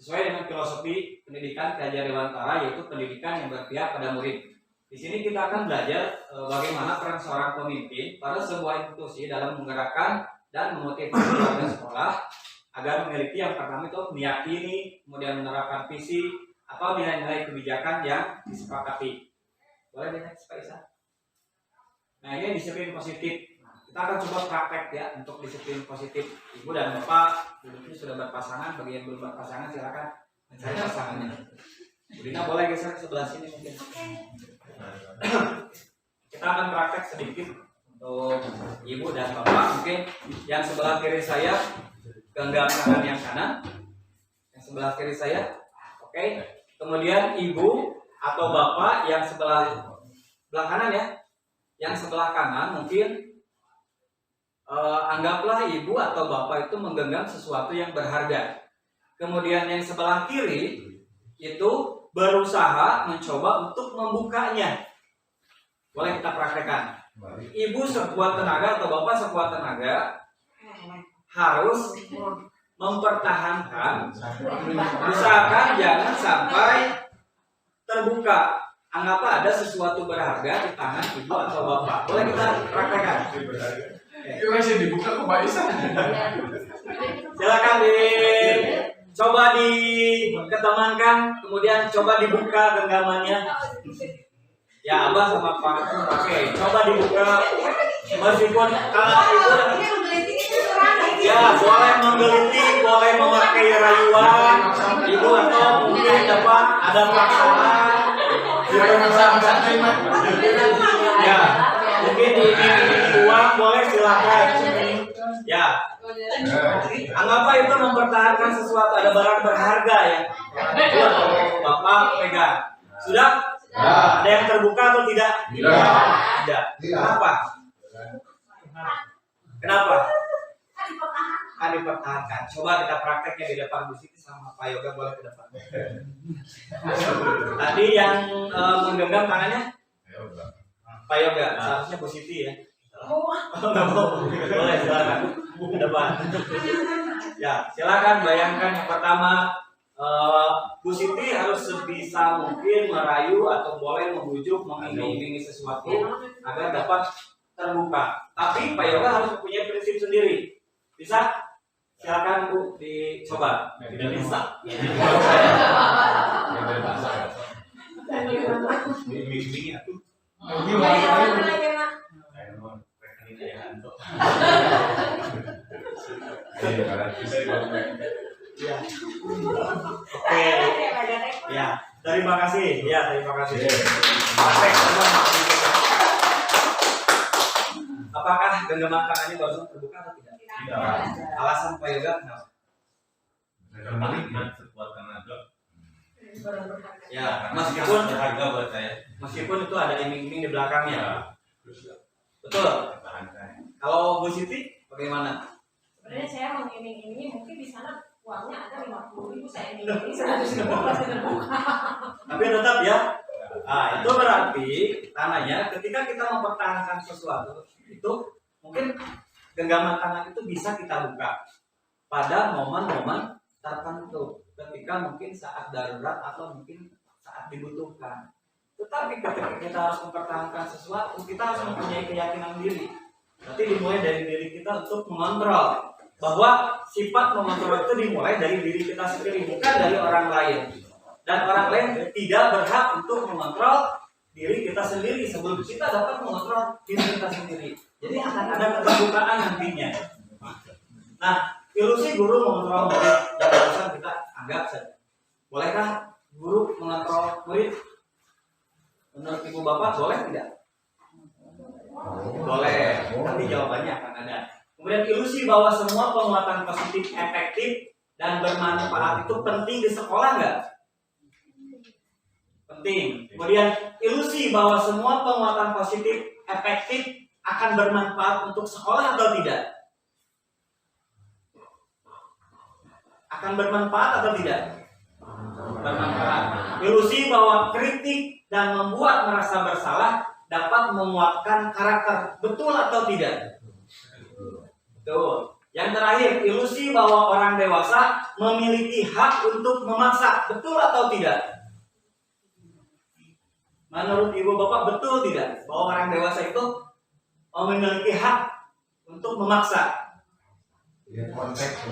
[SPEAKER 4] sesuai dengan filosofi pendidikan Ki Dewantara, yaitu pendidikan yang berpihak pada murid. Di sini kita akan belajar bagaimana peran seorang pemimpin pada sebuah institusi dalam menggerakkan dan memotivasi warga sekolah agar memiliki yang pertama itu meyakini, kemudian menerapkan visi atau nilai-nilai kebijakan yang disepakati. Boleh di-next, Pak Isa? Nah, ini disiplin positif. Nah, kita akan coba praktek ya untuk disiplin positif. Ibu dan Bapak duduknya sudah berpasangan, bagi yang belum berpasangan silakan mencari pasangannya. Budina boleh geser ke sebelah sini mungkin. Kita akan praktek sedikit untuk Ibu dan Bapak. Mungkin yang sebelah kiri saya genggam tangan yang kanan, yang sebelah kiri saya, oke. Kemudian Ibu atau Bapak yang sebelah kanan ya, yang sebelah kanan mungkin anggaplah Ibu atau Bapak itu menggenggam sesuatu yang berharga. Kemudian yang sebelah kiri itu berusaha mencoba untuk membukanya. Boleh kita praktekkan. Ibu sekuat tenaga atau Bapak sekuat tenaga harus mempertahankan, usahakan jangan sampai terbuka. Anggaplah ada sesuatu berharga di tangan Ibu atau Bapak. Boleh kita praktekkan.
[SPEAKER 6] Itu masih dibuka kok Pak Isa.
[SPEAKER 4] Silakan coba diketemankan, kemudian coba dibuka genggamannya. Ya, Abah sama Pak. Oke, coba dibuka. Meskipun kalau Ibu ya boleh menggelitik, boleh memakai rayuan, Ibu atau mungkin dapat ada paksaan. Ya, mungkin ini uang boleh silakan. Ya, anggaplah itu mempertahankan sesuatu, ada barang berharga ya. Bapak pegang. Sudah? Ada yang terbuka atau tidak? Tidak. Kenapa? Kenapa? Kan dipertahankan. Coba kita prakteknya di depan Bu Siti sama Pak Yoga, boleh ke depan. Tadi yang menggenggam tangannya Pak Yoga, seharusnya Bu Siti ya. Nggak mau. Boleh silakan ke depan. Ya, silakan bayangkan yang pertama, Bu Siti harus sebisa mungkin merayu atau boleh membujuk, mengiming-imingi sesuatu agar dapat terbuka. Tapi Pak Yoga harus punya prinsip sendiri. Bisa? Silakan Bu, dicoba. Tidak bisa. Oke. Ya, terima kasih. Ya, terima kasih. Apakah genggaman tangannya baru terbuka atau tidak? Tidak. Alasan Pak Yoga kenapa?
[SPEAKER 6] Sekuat tenaga.
[SPEAKER 4] Ya, meskipun
[SPEAKER 6] berharga buat saya.
[SPEAKER 4] Meskipun itu ada iming-iming di belakangnya. Betul. Kalau Bu Siti bagaimana?
[SPEAKER 7] Sebenarnya saya mengiming-imingi mungkin di sana uangnya ada 50.000, saya iming-imingi 100.000 masih terbuka.
[SPEAKER 4] Tapi tetap ya Nah, itu berarti tandanya ketika kita mempertahankan sesuatu itu mungkin genggaman tangan itu bisa kita buka pada momen-momen tertentu ketika mungkin saat darurat atau mungkin saat dibutuhkan. Tetapi ketika kita harus mempertahankan sesuatu, kita harus mempunyai keyakinan diri. Berarti dimulai dari diri kita untuk mengontrol, bahwa sifat mengontrol itu dimulai dari diri kita sendiri, bukan dari orang lain. Dan orang lain tidak berhak untuk mengontrol diri kita sendiri sebelum kita dapat mengontrol diri kita sendiri. Jadi akan ada keterbukaan nantinya. Nah, ilusi guru mengontrol murid yang barusan kita anggap saja. Bolehkah guru mengontrol murid? Menurut ibu bapak boleh tidak? Boleh. Nanti jawabannya akan ada. Kemudian ilusi bahwa semua penguatan positif efektif dan bermanfaat itu penting di sekolah nggak? Penting. Kemudian ilusi bahwa semua penguatan positif efektif akan bermanfaat untuk sekolah atau tidak? Akan bermanfaat atau tidak? Bermanfaat. Ilusi bahwa kritik dan membuat merasa bersalah dapat menguatkan karakter. Betul atau tidak? Betul. Yang terakhir, ilusi bahwa orang dewasa memiliki hak untuk memaksa. Betul atau tidak? Menurut ibu bapak betul tidak bahwa orang dewasa itu memiliki hak untuk memaksa?
[SPEAKER 2] Lihat konteks,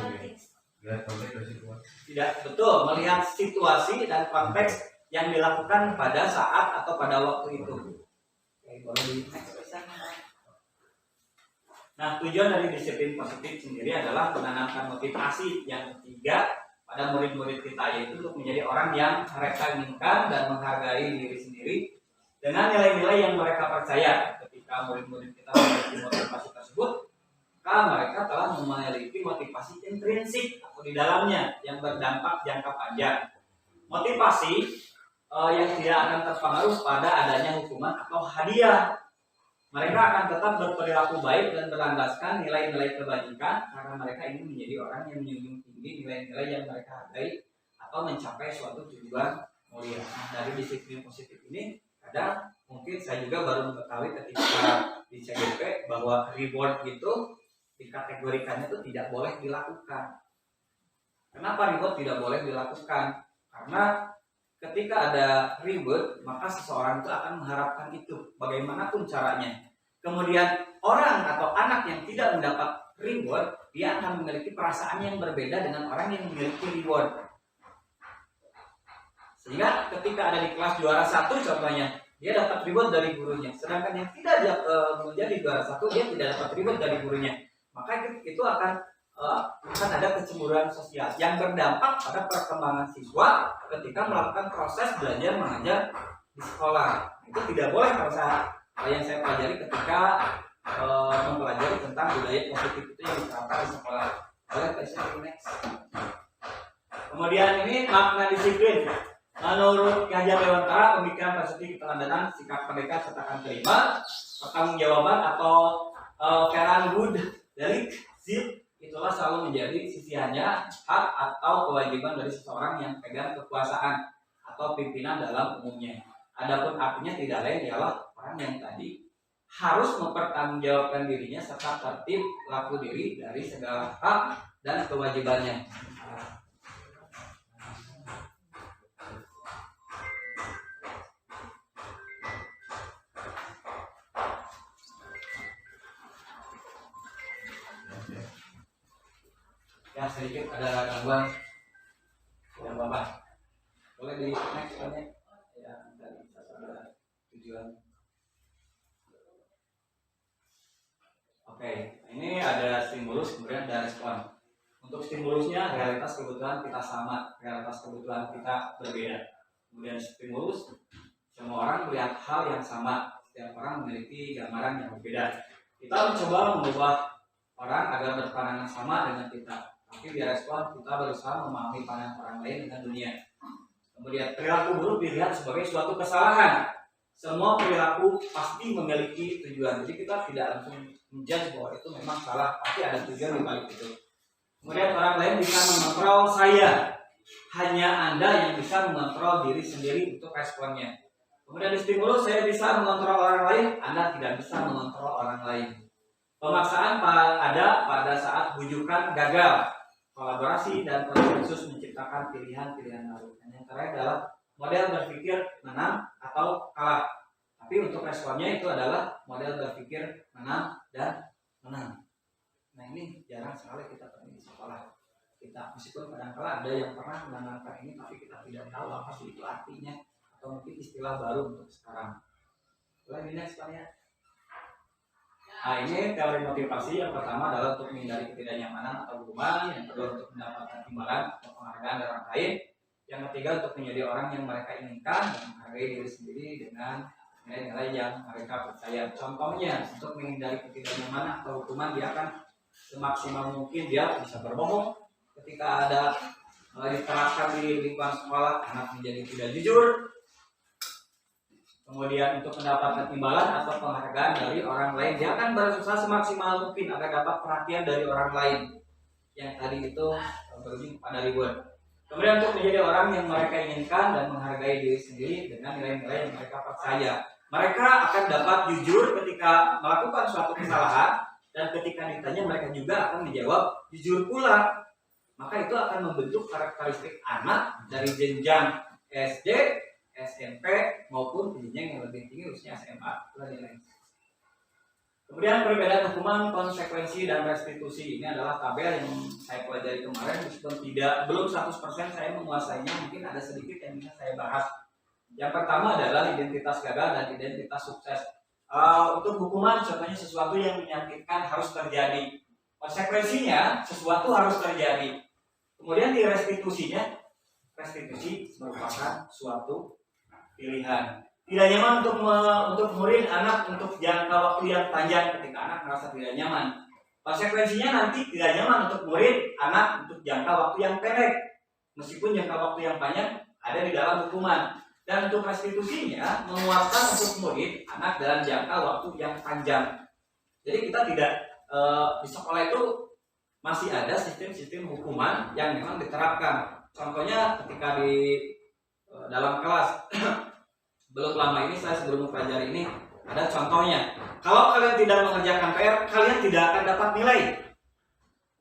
[SPEAKER 2] lihat konteks dari situasi.
[SPEAKER 4] Tidak betul, melihat situasi dan konteks yang dilakukan pada saat atau pada waktu itu. Oke, boleh di next bisa. Nah, tujuan dari disiplin positif sendiri adalah menanamkan motivasi yang ketiga pada murid-murid kita, yaitu untuk menjadi orang yang mereka inginkan dan menghargai diri sendiri dengan nilai-nilai yang mereka percaya. Ketika murid-murid kita memiliki motivasi tersebut, maka mereka telah memiliki motivasi intrinsik atau di dalamnya yang berdampak jangka panjang. Motivasi yang tidak akan terpengaruh pada adanya hukuman atau hadiah. Mereka akan tetap berperilaku baik dan berlandaskan nilai-nilai kebajikan karena mereka ingin menjadi orang yang menjunjung tinggi nilai-nilai yang mereka hargai atau mencapai suatu tujuan mulia. Nah, dari disiplin positif ini kadang mungkin saya juga baru mengetahui ketika di CGP bahwa reward itu dikategorikannya itu tidak boleh dilakukan. Kenapa reward tidak boleh dilakukan? Karena ketika ada reward, maka seseorang itu akan mengharapkan itu bagaimanapun caranya. Kemudian orang atau anak yang tidak mendapat reward, dia akan memiliki perasaan yang berbeda dengan orang yang memiliki reward. Sehingga ketika ada di kelas juara 1 contohnya, dia dapat reward dari gurunya. Sedangkan yang tidak menjadi juara 1, dia tidak dapat reward dari gurunya. Maka itu akan ada kecemburuan sosial yang berdampak pada perkembangan siswa ketika melakukan proses belajar mengajar di sekolah. Itu tidak boleh kalau yang saya pelajari ketika mempelajari tentang budaya positif itu yang diterapkan di sekolah. Boleh saya next. Kemudian ini makna disiplin. Menurut Ki Hajar Dewantara, pemikiran positif keteladanan, sikap merdeka serta terima, pertanggungjawaban atau Good dari zip itulah selalu menjadi sisihannya hak atau kewajiban dari seseorang yang pegang kekuasaan atau pimpinan dalam umumnya. Adapun artinya tidak lain ialah orang yang tadi harus mempertanggungjawabkan dirinya serta tertib laku diri dari segala hak dan kewajibannya. Ya, sedikit ada gangguan yang bapak boleh di next slide ya, dari sasaran tujuan. Oke, ini ada stimulus kemudian ada respon. Untuk stimulusnya realitas kebutuhan kita sama, realitas kebutuhan kita berbeda. Kemudian stimulus, semua orang melihat hal yang sama, setiap orang memiliki gambaran yang berbeda. Kita mencoba mengubah orang agar berpandangan sama dengan kita. Tapi di respon kita berusaha memahami pandangan orang lain dengan dunia. Kemudian perilaku buruk dilihat sebagai suatu kesalahan. Semua perilaku pasti memiliki tujuan. Jadi kita tidak langsung menjudge bahwa itu memang salah, pasti ada tujuan di balik itu. Kemudian orang lain bisa mengontrol saya. Hanya Anda yang bisa mengontrol diri sendiri untuk responnya. Kemudian di stimulus saya bisa mengontrol orang lain, Anda tidak bisa mengontrol orang lain. Pemaksaan ada pada saat bujukan gagal. Kolaborasi dan konsensus menciptakan pilihan-pilihan baru. Dan yang terakhir adalah model berpikir menang atau kalah. Tapi untuk responnya itu adalah model berpikir menang dan menang. Nah ini jarang sekali kita temui di sekolah. Kita meskipun kadang-kala ada yang pernah menanamkan ini, tapi kita tidak tahu apa sih itu artinya atau mungkin istilah baru untuk sekarang. Lagi next ya. Nah ini teori motivasi yang pertama adalah untuk menghindari ketidaknyamanan atau hukuman, yang kedua untuk mendapatkan imbalan atau penghargaan dari orang lain, yang ketiga untuk menjadi orang yang mereka inginkan dan menghargai diri sendiri dengan nilai-nilai yang mereka percaya. Contohnya untuk menghindari ketidaknyamanan atau hukuman, dia akan semaksimal mungkin dia bisa berbohong ketika ada diterapkan di lingkungan sekolah, anak menjadi tidak jujur. Kemudian untuk mendapatkan imbalan atau penghargaan dari orang lain, dia akan berusaha semaksimal mungkin agar dapat perhatian dari orang lain. Yang tadi itu berujung pada reward. Kemudian untuk menjadi orang yang mereka inginkan dan menghargai diri sendiri dengan nilai-nilai yang mereka percaya. Mereka akan dapat jujur ketika melakukan suatu kesalahan, dan ketika ditanya mereka juga akan menjawab jujur pula. Maka itu akan membentuk karakteristik anak dari jenjang SD, SMP maupun jenjang yang lebih tinggi, khususnya SMA. Kemudian perbedaan hukuman, konsekuensi, dan restitusi. Ini adalah tabel yang saya pelajari kemarin, meskipun belum 100% saya menguasainya, mungkin ada sedikit yang bisa saya bahas. Yang pertama adalah identitas gagal dan identitas sukses. Untuk hukuman, contohnya sesuatu yang menyakitkan harus terjadi. Konsekuensinya, sesuatu harus terjadi. Kemudian di restitusinya, restitusi merupakan suatu pilihan. Tidak nyaman untuk murid anak untuk jangka waktu yang panjang ketika anak merasa tidak nyaman. Konsekuensinya nanti tidak nyaman untuk murid anak untuk jangka waktu yang pendek, meskipun jangka waktu yang panjang ada di dalam hukuman. Dan untuk restitusinya menguatkan untuk murid anak dalam jangka waktu yang panjang. Jadi kita tidak di sekolah itu masih ada sistem-sistem hukuman yang memang diterapkan. Contohnya ketika di dalam kelas belum lama ini saya sebelum mempelajari ini ada contohnya. Kalau kalian tidak mengerjakan PR, kalian tidak akan dapat nilai.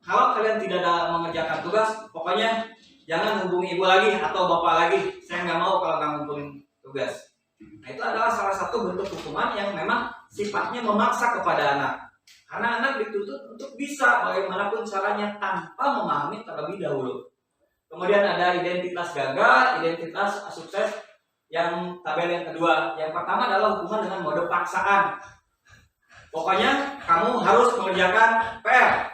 [SPEAKER 4] Kalau kalian tidak mengerjakan tugas, pokoknya jangan hubungi ibu lagi atau bapak lagi. Saya nggak mau kalau nggak ngumpulin tugas. Nah itu adalah salah satu bentuk hukuman yang memang sifatnya memaksa kepada anak. Karena anak dituntut untuk bisa bagaimanapun caranya tanpa memahami terlebih dahulu. Kemudian ada identitas gagal, identitas sukses. Yang tabel yang kedua, yang pertama adalah hukuman dengan mode paksaan. Pokoknya kamu harus mengerjakan PR.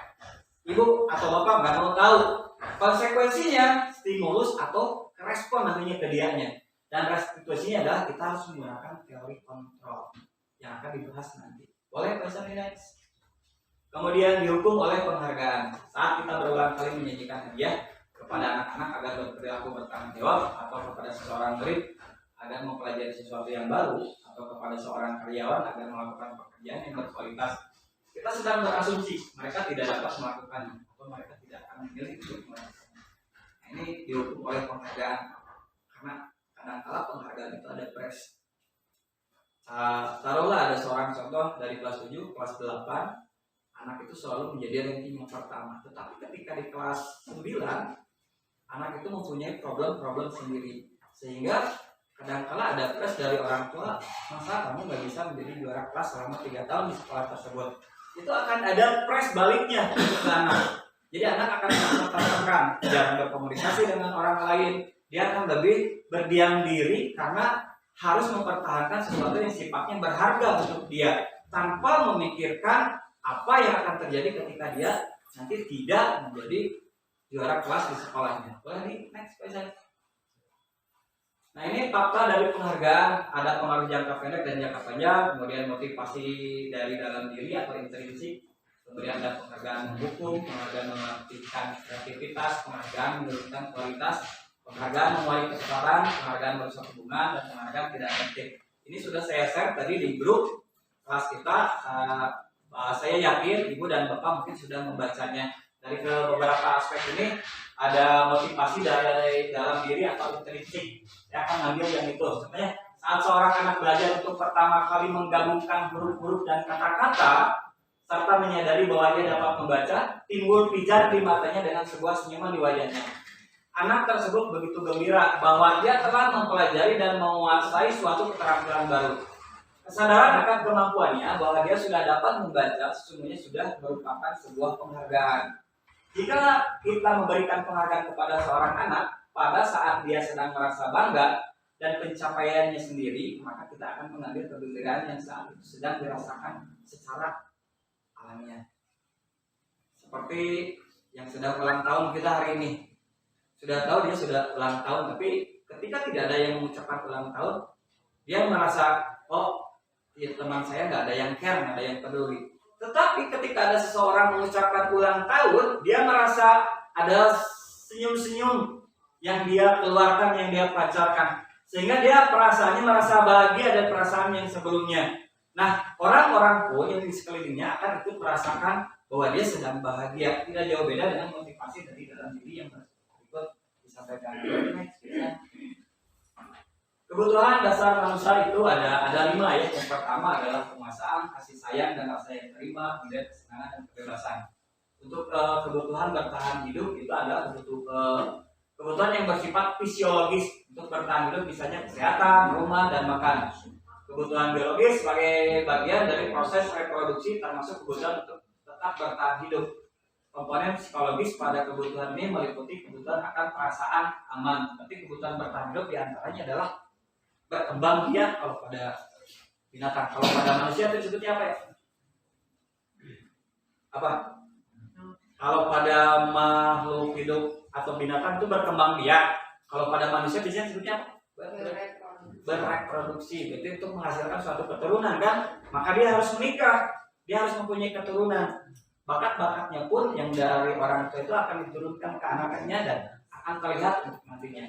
[SPEAKER 4] Ibu atau bapak nggak mau tahu. Konsekuensinya stimulus atau respon nantinya ke dianya. Dan restitusinya adalah kita harus menggunakan teori kontrol yang akan dibahas nanti. Boleh Pak next. Kemudian dihukum oleh penghargaan. Saat kita berulang kali menyajikan hadiah kepada anak-anak agar berperilaku bertanggung jawab, atau kepada seseorang murid agar mempelajari sesuatu yang baru, atau kepada seorang karyawan agar melakukan pekerjaan yang berkualitas, kita sedang berasumsi mereka tidak dapat melakukannya atau mereka tidak akan memilih untuk melakukannya. Nah, ini dihukum oleh penghargaan, karena kadang-kala penghargaan itu ada press. Taruhlah ada seorang contoh dari kelas 7, kelas 8, anak itu selalu menjadi ranking yang pertama. Tetapi ketika di kelas 9, anak itu mempunyai problem-problem sendiri. Sehingga kadang-kala ada press dari orang tua, masa kamu nggak bisa menjadi juara kelas selama 3 tahun di sekolah tersebut. Itu akan ada press baliknya untuk anak. Jadi anak akan tertekan, jarang berkomunikasi dengan orang lain. Dia akan lebih berdiam diri karena harus mempertahankan sesuatu yang sifatnya berharga untuk dia, tanpa memikirkan apa yang akan terjadi ketika dia nanti tidak menjadi juara kelas di sekolahnya. Boleh nih, next question. Nah ini fakta dari penghargaan, ada pengaruh jangka pendek dan jangka panjang, kemudian motivasi dari dalam diri atau intrinsik, kemudian ada penghargaan menghukum, penghargaan memaktikan kreativitas, penghargaan menurunkan kualitas, penghargaan menguali kesetaraan, penghargaan merusak hubungan, dan penghargaan tidak efektif. Ini sudah saya share tadi di grup kelas kita. Saya yakin ibu dan bapak mungkin sudah membacanya. Dari beberapa aspek ini ada motivasi dari dalam diri atau intrinsik. Saya akan ngambil yang itu. Contohnya saat seorang anak belajar untuk pertama kali menggabungkan huruf-huruf dan kata-kata, serta menyadari bahwa dia dapat membaca, timbul pijar di matanya dengan sebuah senyuman di wajahnya. Anak tersebut begitu gembira bahwa dia telah mempelajari dan menguasai suatu keterampilan baru. Kesadaran akan kemampuannya bahwa dia sudah dapat membaca sesungguhnya sudah merupakan sebuah penghargaan. Jika kita memberikan penghargaan kepada seorang anak pada saat dia sedang merasa bangga dan pencapaiannya sendiri, maka kita akan mengambil kegembiraan yang saat itu sedang dirasakan secara alamiah. Seperti yang sedang ulang tahun kita hari ini. Sudah tahu dia sudah ulang tahun, tapi ketika tidak ada yang mengucapkan ulang tahun, dia merasa, oh, ya, teman saya nggak ada yang care, nggak ada yang peduli. Tetapi ketika ada seseorang mengucapkan ulang tahun, dia merasa ada senyum-senyum yang dia keluarkan, yang dia pancarkan, sehingga dia perasaannya merasa bahagia dan perasaan yang sebelumnya. Nah, orang-orang pun yang di sekelilingnya akan ikut merasakan bahwa dia sedang bahagia. Tidak jauh beda dengan motivasi dari dalam diri yang berikut disampaikan. Kebutuhan dasar manusia itu ada 5 ya. Yang pertama adalah penguasaan, kasih sayang dan rasa yang terima, kemudian kesenangan dan kebebasan. Untuk kebutuhan bertahan hidup itu adalah kebutuhan yang bersifat fisiologis. Untuk bertahan hidup misalnya kesehatan, rumah, dan makan. Kebutuhan biologis sebagai bagian dari proses reproduksi termasuk kebutuhan untuk tetap bertahan hidup. Komponen psikologis pada kebutuhan ini meliputi kebutuhan akan perasaan aman. Tapi kebutuhan bertahan hidup diantaranya adalah berkembang biak kalau pada binatang. Kalau pada manusia itu disebutnya apa ya? Apa? Kalau pada makhluk hidup atau binatang itu berkembang biak. Kalau pada manusia biasanya disebutnya apa? Bereproduksi. Berarti untuk menghasilkan suatu keturunan kan? Maka dia harus menikah. Dia harus mempunyai keturunan. Bakat-bakatnya pun yang dari orang tua itu akan diturunkan ke anaknya dan akan terlihat nantinya.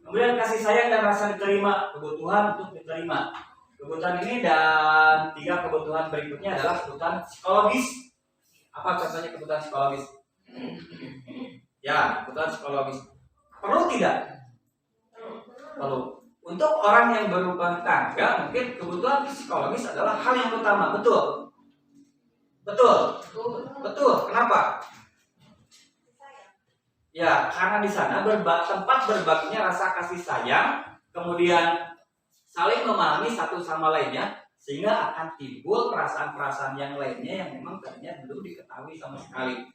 [SPEAKER 4] Kemudian kasih sayang dan rasa diterima, kebutuhan untuk diterima. Kebutuhan ini dan 3 kebutuhan berikutnya adalah kebutuhan psikologis. Apa contohnya kebutuhan psikologis? Ya, kebutuhan psikologis. Perlu tidak? Perlu. Untuk orang yang berumah tangga, mungkin kebutuhan psikologis adalah hal yang utama, betul? Betul. Betul. Kenapa? Ya, karena di sana tempat berbaginya rasa kasih sayang, kemudian saling memahami satu sama lainnya, sehingga akan timbul perasaan-perasaan yang lainnya yang memang tadinya belum diketahui sama sekali.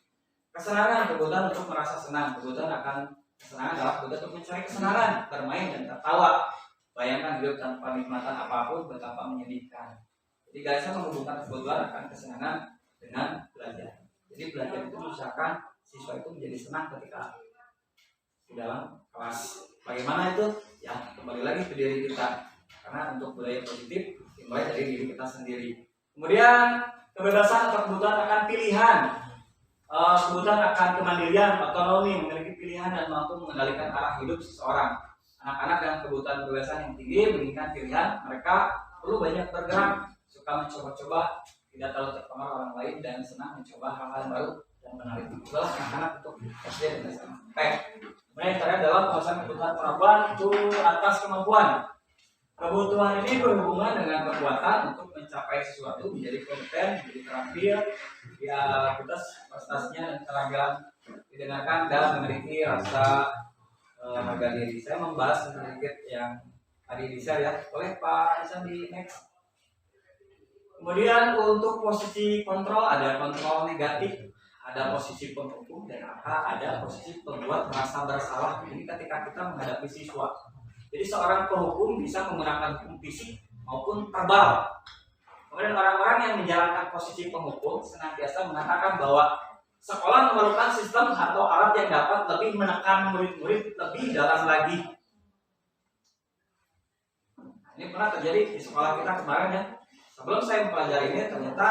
[SPEAKER 4] Kesenangan, kebutuhan untuk merasa senang, kebutuhan akan kesenangan adalah kebutuhan untuk mencari kesenangan, bermain dan tertawa. Bayangkan hidup tanpa nikmatan apapun betapa menyedihkan. Jadi guys, menghubungkan kebutuhan akan kesenangan dengan belajar. Jadi belajar itu misalkan siswa itu menjadi senang ketika di dalam kelas. Bagaimana itu? Ya, kembali lagi ke diri kita. Karena untuk budaya positif dimulai dari diri kita sendiri. Kemudian kebebasan atau kebutuhan akan pilihan. Kebutuhan akan kemandirian, otonomi, memiliki pilihan dan mampu mengendalikan arah hidup seseorang. Anak-anak dengan kebutuhan kebebasan yang tinggi menginginkan pilihan, mereka perlu banyak bergerak, suka mencoba-coba, tidak terlalu terpengaruh orang lain dan senang mencoba hal-hal baru dan menarik. Itulah anak-anak untuk SD dan SMP. Kemudian yang terakhir adalah penguasaan kebutuhan perempuan itu atas kemampuan. Kebutuhan ini berhubungan dengan kekuatan untuk mencapai sesuatu, menjadi kompeten, menjadi terampil, ya prestasinya dan keterampilan didengarkan dan memiliki rasa harga diri. Saya membahas sedikit yang tadi di-share ya. Boleh Pak Isan di next. Kemudian untuk posisi kontrol ada kontrol negatif, ada posisi penghukum dan ada posisi pembuat merasa bersalah. Jadi ketika kita menghadapi siswa, jadi seorang penghukum bisa menggunakan hukum fisik maupun verbal. Kemudian orang-orang yang menjalankan posisi penghukum senantiasa mengatakan bahwa sekolah memerlukan sistem atau alat yang dapat lebih menekan murid-murid lebih dalam lagi. Ini pernah terjadi di sekolah kita kemarin ya. Sebelum saya mempelajari ini ternyata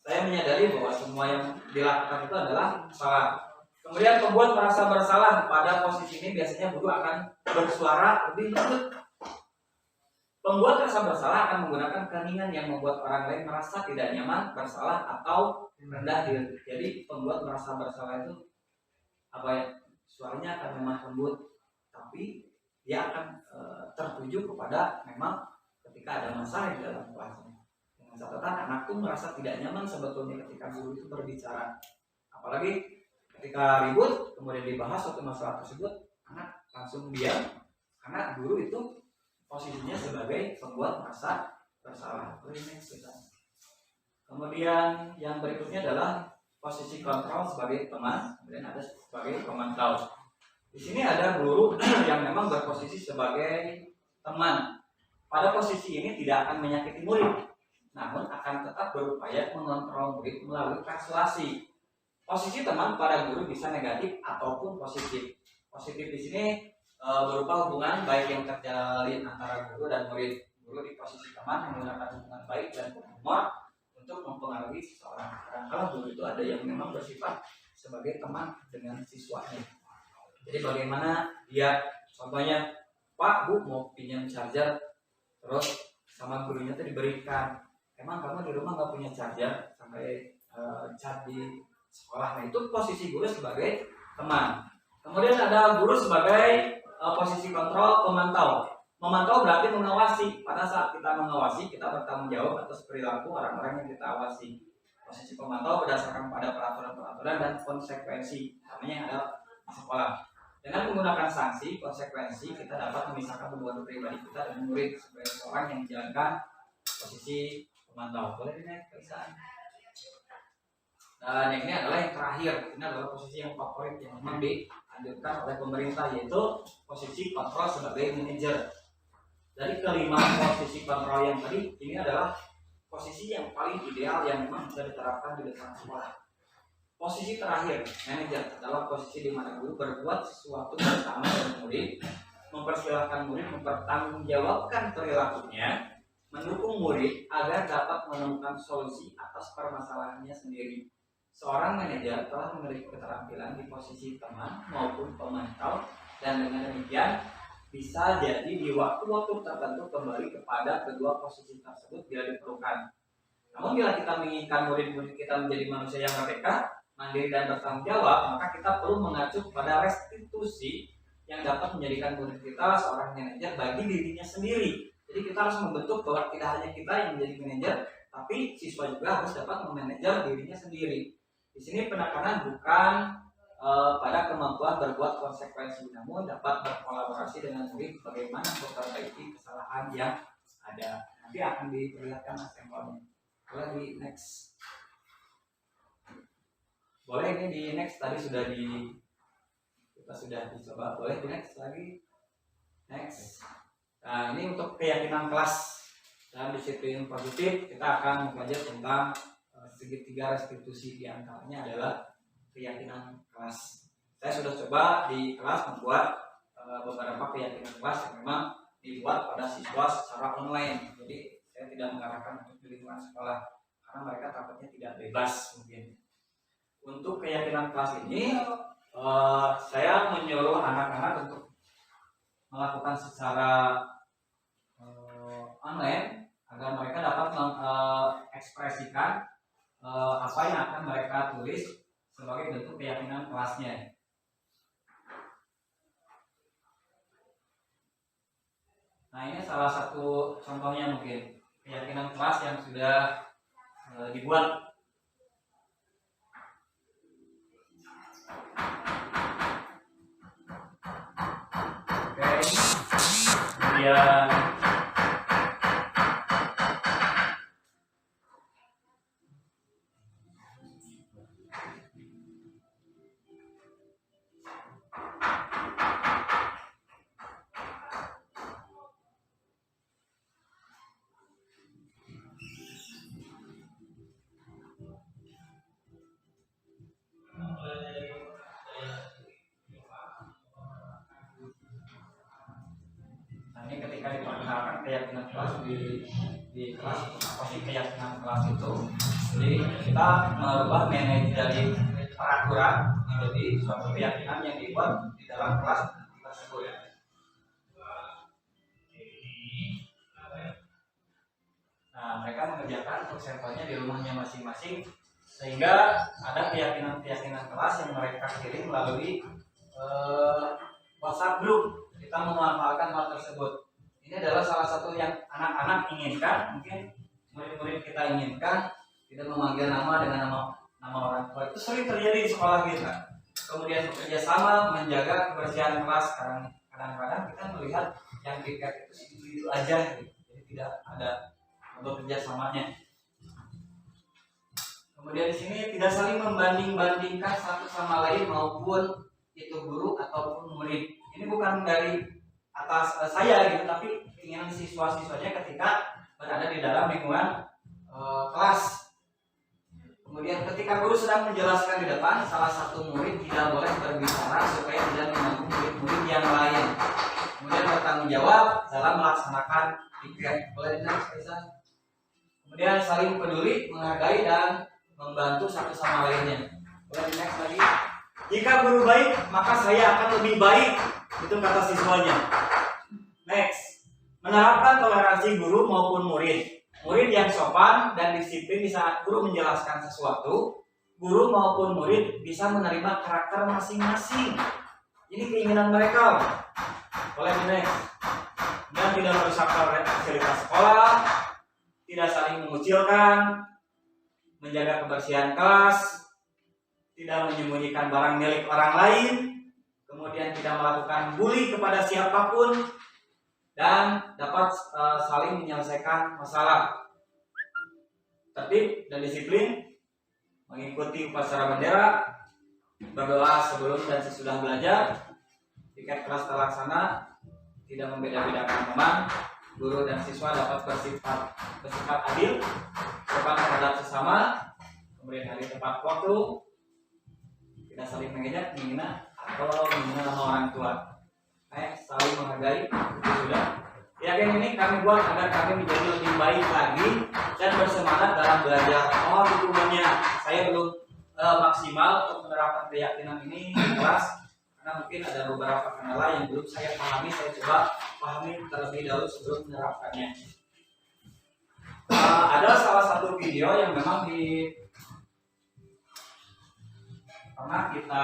[SPEAKER 4] saya menyadari bahwa semua yang dilakukan itu adalah salah. Kemudian pembuat merasa bersalah pada posisi ini biasanya guru akan bersuara lebih lembut. Pembuat rasa bersalah akan menggunakan keheningan yang membuat orang lain merasa tidak nyaman, bersalah atau rendah diri. Jadi pembuat merasa bersalah itu apa ya? Suaranya akan lemah lembut, tapi dia akan tertuju kepada memang ketika ada masalah di dalam kelasnya. Dengan catatan anak tuh merasa tidak nyaman sebetulnya ketika guru itu berbicara, apalagi ketika ribut kemudian dibahas suatu masalah tersebut, anak langsung diam karena guru itu posisinya sebagai pembuat merasa bersalah. Kemudian yang berikutnya adalah posisi kontrol sebagai teman, kemudian ada sebagai pemantau. Di sini ada guru yang memang berposisi sebagai teman. Pada posisi ini tidak akan menyakiti murid, namun akan tetap berupaya mengontrol murid melalui translasi. Posisi teman pada guru bisa negatif ataupun positif. Positif di sini berupa hubungan baik yang terjalin antara guru dan murid. Guru di posisi teman menggunakan hubungan baik dan humor untuk mempengaruhi seseorang. Kadang-kadang guru itu ada yang memang bersifat sebagai teman dengan siswanya. Jadi bagaimana dia, contohnya, Pak, Bu mau pinjam charger, terus sama gurunya itu diberikan, emang kamu di rumah nggak punya charger sampai charge di sekolah. Nah itu posisi guru sebagai teman. Kemudian ada guru sebagai posisi kontrol pemantau. Memantau berarti mengawasi. Pada saat kita mengawasi, kita bertanggung jawab atas perilaku orang-orang yang kita awasi. Posisi pemantau berdasarkan pada peraturan-peraturan dan konsekuensi, namanya ada di sekolah. Dengan menggunakan sanksi, konsekuensi, kita dapat memisahkan hubungan pribadi kita dan murid sebagai seorang yang menjalankan posisi pemantau. Boleh dinaik tulisan. Dan yang ini adalah yang terakhir. Ini adalah posisi yang favorit yang memang dianjurkan oleh pemerintah, yaitu posisi kontrol sebagai manajer. Dari kelima posisi kontrol yang tadi, ini adalah posisi yang paling ideal yang memang bisa diterapkan di depan sekolah. Posisi terakhir, manajer, adalah posisi di mana guru berbuat sesuatu bersama dengan murid, mempersilahkan murid mempertanggungjawabkan perilakunya, mendukung murid agar dapat menemukan solusi atas permasalahannya sendiri. Seorang manajer telah memiliki keterampilan di posisi teman maupun pemantau, dan dengan demikian bisa jadi di waktu-waktu tertentu kembali kepada kedua posisi tersebut bila diperlukan. Namun bila kita menginginkan murid-murid kita menjadi manusia yang merdeka, mandiri dan bertanggung jawab, maka kita perlu mengacu kepada restitusi yang dapat menjadikan murid kita seorang manajer bagi dirinya sendiri. Jadi kita harus membentuk bahwa tidak hanya kita yang menjadi manajer, tapi siswa juga harus dapat memanajer dirinya sendiri. Di sini penekanan bukan pada kemampuan berbuat konsekuensi, namun dapat berkolaborasi dengan murid bagaimana memperbaiki kesalahan yang ada. Nanti akan diperlihatkan sampelnya. Boleh di next. Boleh ini di next, tadi kita sudah dicoba. Boleh di next lagi. Next. Nah, ini untuk keyakinan kelas. Dalam disiplin positif kita akan mempelajari tentang segitiga restitusi, di antaranya adalah keyakinan kelas. Saya sudah coba di kelas membuat beberapa keyakinan kelas yang memang dibuat pada siswa secara online. Jadi saya tidak mengarahkan untuk di lingkungan sekolah karena mereka takutnya tidak bebas mungkin. Untuk keyakinan kelas ini saya menyuruh anak-anak untuk melakukan secara online agar mereka dapat mengekspresikan apa yang akan mereka tulis sebagai bentuk keyakinan kelasnya. Nah, ini salah satu contohnya mungkin keyakinan kelas yang sudah dibuat. Oke, kemudian ini ketika diperkenalkan keyakinan kelas di kelas, apa sih keyakinan kelas itu? Jadi kita merubah manage dari peraturan menjadi suatu keyakinan yang dibuat di dalam kelas tersebut. Nah, mereka mengerjakan untuk sampelnya di rumahnya masing-masing, sehingga ada keyakinan-keyakinan kelas yang mereka kirim melalui WhatsApp group. Kita kita memanfaatkan hal tersebut. Ini adalah salah satu yang anak-anak inginkan, mungkin murid-murid kita inginkan, tidak memanggil nama dengan nama orang tua. Itu sering terjadi di sekolah kita. Kemudian bekerja sama menjaga kebersihan kelas. Kadang-kadang kita melihat yang piket itu aja, gitu. Jadi tidak ada bekerja samanya. Kemudian di sini tidak saling membanding-bandingkan satu sama lain maupun itu guru ataupun murid. Ini bukan dari atas saya gitu, tapi keinginan siswa-siswanya ketika berada di dalam lingkungan kelas. Kemudian ketika guru sedang menjelaskan di depan, salah satu murid tidak boleh berbicara supaya tidak mengganggu murid-murid yang lain. Kemudian bertanggung jawab dalam melaksanakan piket. Boleh next, Aisyah? Kemudian saling peduli, menghargai dan membantu satu sama lainnya. Boleh next lagi? Jika guru baik, maka saya akan lebih baik. Itu kata siswanya. Next, menerapkan toleransi guru maupun murid. Murid yang sopan dan disiplin di saat guru menjelaskan sesuatu, guru maupun murid bisa menerima karakter masing-masing. Ini keinginan mereka. Boleh next. Dan tidak merusak fasilitas sekolah, tidak saling mengucilkan, menjaga kebersihan kelas, tidak menyembunyikan barang milik orang lain, kemudian tidak melakukan bully kepada siapapun, dan dapat saling menyelesaikan masalah. Tertib dan disiplin, mengikuti upacara bendera, berdoa sebelum dan sesudah belajar, piket kelas terlaksana, tidak membeda-bedakan teman, guru dan siswa dapat bersifat adil, sopan terhadap sesama, kemudian hari tepat waktu, tidak saling mengejek, menghina atau menghina nama orang tua. Saling menghargai, itu sudah. Yakin ini kami buat agar kami menjadi lebih baik lagi dan bersemangat dalam belajar. Oh, dukungannya saya belum maksimal untuk menerapkan keyakinan ini di kelas, karena mungkin ada beberapa kendala yang belum saya pahami. Saya coba pahami terlebih dahulu sebelum menerapkannya. Ada salah satu video yang memang pernah kita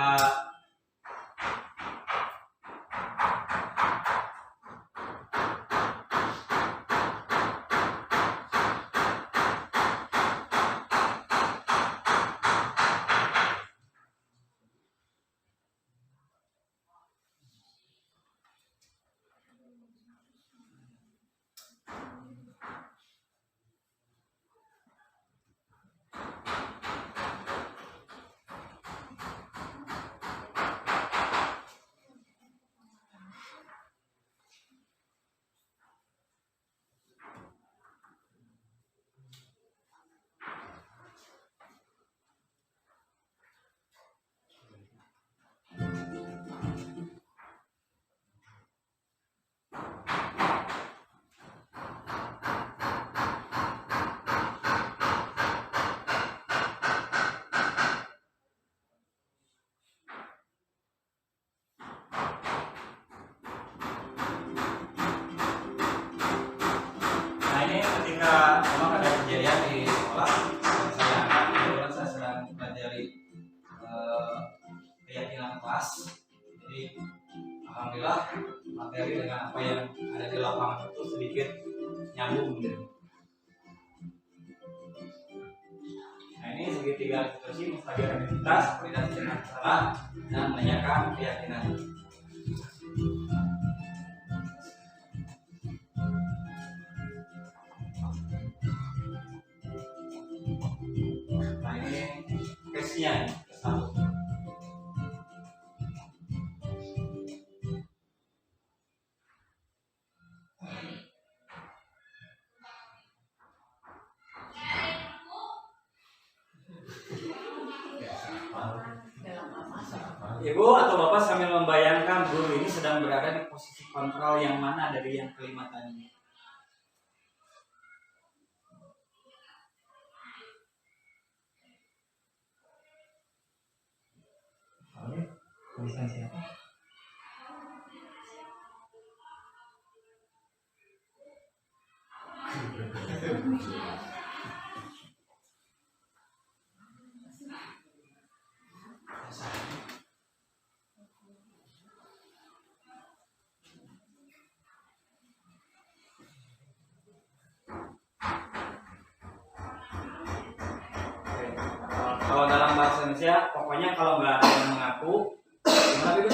[SPEAKER 4] memang ada kejadian di sekolah saya sedang mempelajari keyakinan kelas. Jadi alhamdulillah materi dengan apa yang ada di lapangan itu sedikit nyambung gitu. Nah, ini segitiga situasi mustabil identitas, koordinasi dengan salah dan menanyakan keyakinan. Nah, ini case-nya satu. Ibu atau Bapak sambil membayangkan guru ini sedang berada di posisi kontrol yang mana dari yang kelima tadi?
[SPEAKER 5] Tulisan siapa?
[SPEAKER 4] kalau nggak ada yang mengaku, gimana itu?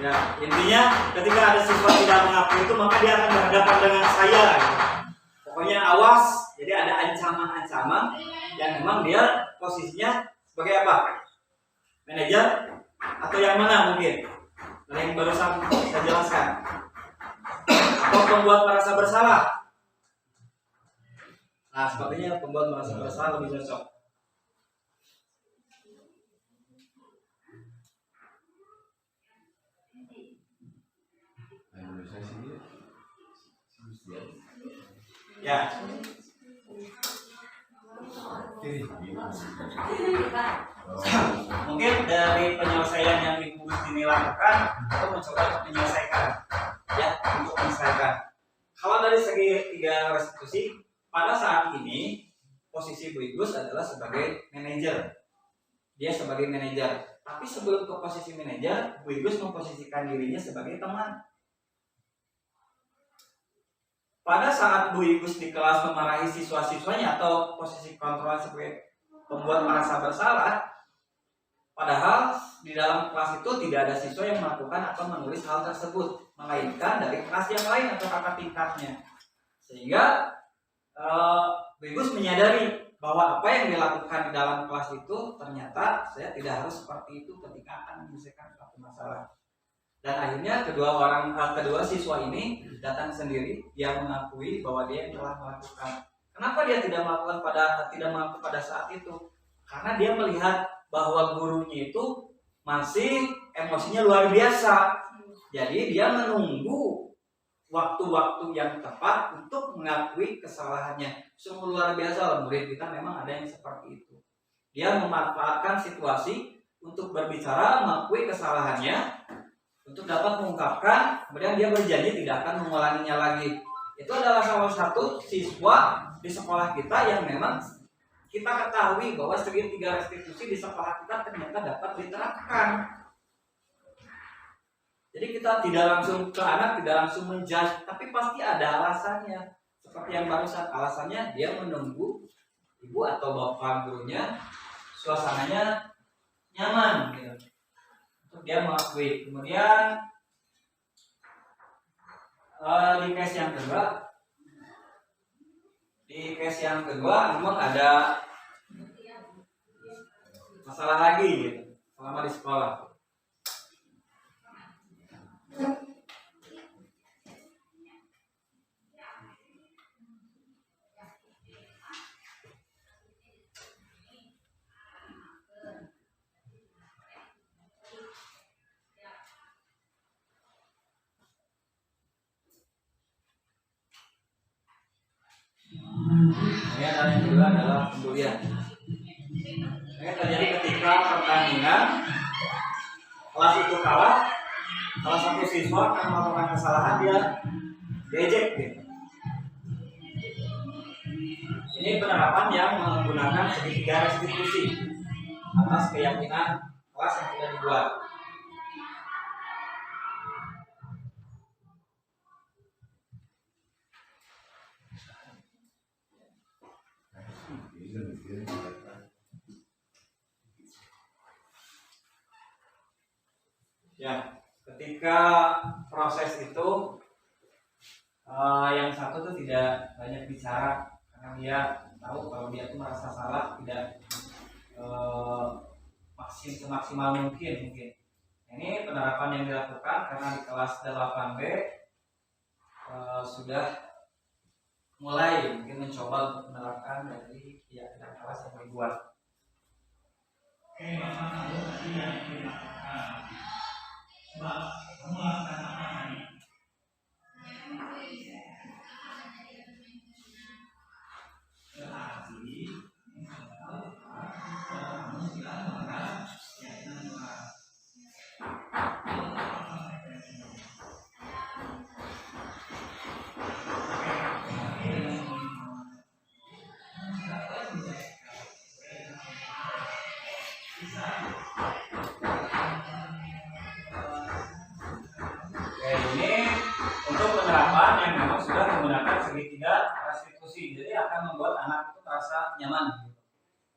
[SPEAKER 4] Ya, intinya ketika ada siswa tidak mengaku itu maka dia akan berhadapan dengan saya. Pokoknya awas, jadi ada ancaman-ancaman yang memang dia posisinya sebagai apa? Manajer atau yang mana mungkin? Yang barusan saya jelaskan. Atau pembuat merasa bersalah. Nah, sepertinya pembuat merasa bersalah lebih cocok. Ya. Mungkin dari penyelesaian yang Ibu Gustini lakukan, itu mencoba untuk menyelesaikan, ya, untuk menyelesaikan. Kalau dari segi 3 restitusi, pada saat ini posisi Bu Igus adalah sebagai manajer. Dia sebagai manajer. Tapi sebelum ke posisi manajer, Bu Igus memposisikan dirinya sebagai teman. Pada saat Bu Igus di kelas memarahi siswa-siswanya atau posisi kontrol sebagai pembuat merasa bersalah, padahal di dalam kelas itu tidak ada siswa yang melakukan atau menulis hal tersebut, melainkan dari kelas yang lain atau kakak tingkatnya. Sehingga Bu Igus menyadari bahwa apa yang dilakukan di dalam kelas itu ternyata saya tidak harus seperti itu ketika akan menyelesaikan suatu masalah. Dan akhirnya kedua siswa ini datang sendiri, dia mengakui bahwa dia telah melakukan. Kenapa dia tidak mengaku pada saat itu? Karena dia melihat bahwa gurunya itu masih emosinya luar biasa. Jadi dia menunggu waktu-waktu yang tepat untuk mengakui kesalahannya. Sungguh luar biasa loh, murid kita memang ada yang seperti itu. Dia memanfaatkan situasi untuk berbicara, mengakui kesalahannya, untuk dapat mengungkapkan, kemudian dia berjanji tidak akan mengulanginya lagi. Itu adalah salah satu siswa di sekolah kita yang memang kita ketahui bahwa segi 3 restitusi di sekolah kita ternyata dapat diterapkan. Jadi kita tidak langsung ke anak, tidak langsung menjudge, tapi pasti ada alasannya. Seperti yang barusan, alasannya dia menunggu ibu atau bapak gurunya, suasananya nyaman gitu. Untuk dia mengakui. Kemudian di case yang kedua memang ada masalah lagi gitu selama di sekolah. Yang kedua adalah pembulian. Ini terjadi ketika pertandingan kelas itu kalah, salah satu siswa akan melakukan kesalahan, dia diejek gitu. Ini penerapan yang menggunakan segitiga restitusi atas keyakinan kelas yang sudah dibuat. Ya, ketika proses itu yang satu tuh tidak banyak bicara karena dia tahu kalau dia tuh merasa salah, tidak semaksimal mungkin. Ini penerapan yang dilakukan karena di kelas 8B sudah mulai mungkin mencoba untuk menerapkan dari keyakinan kelas yang dibuat.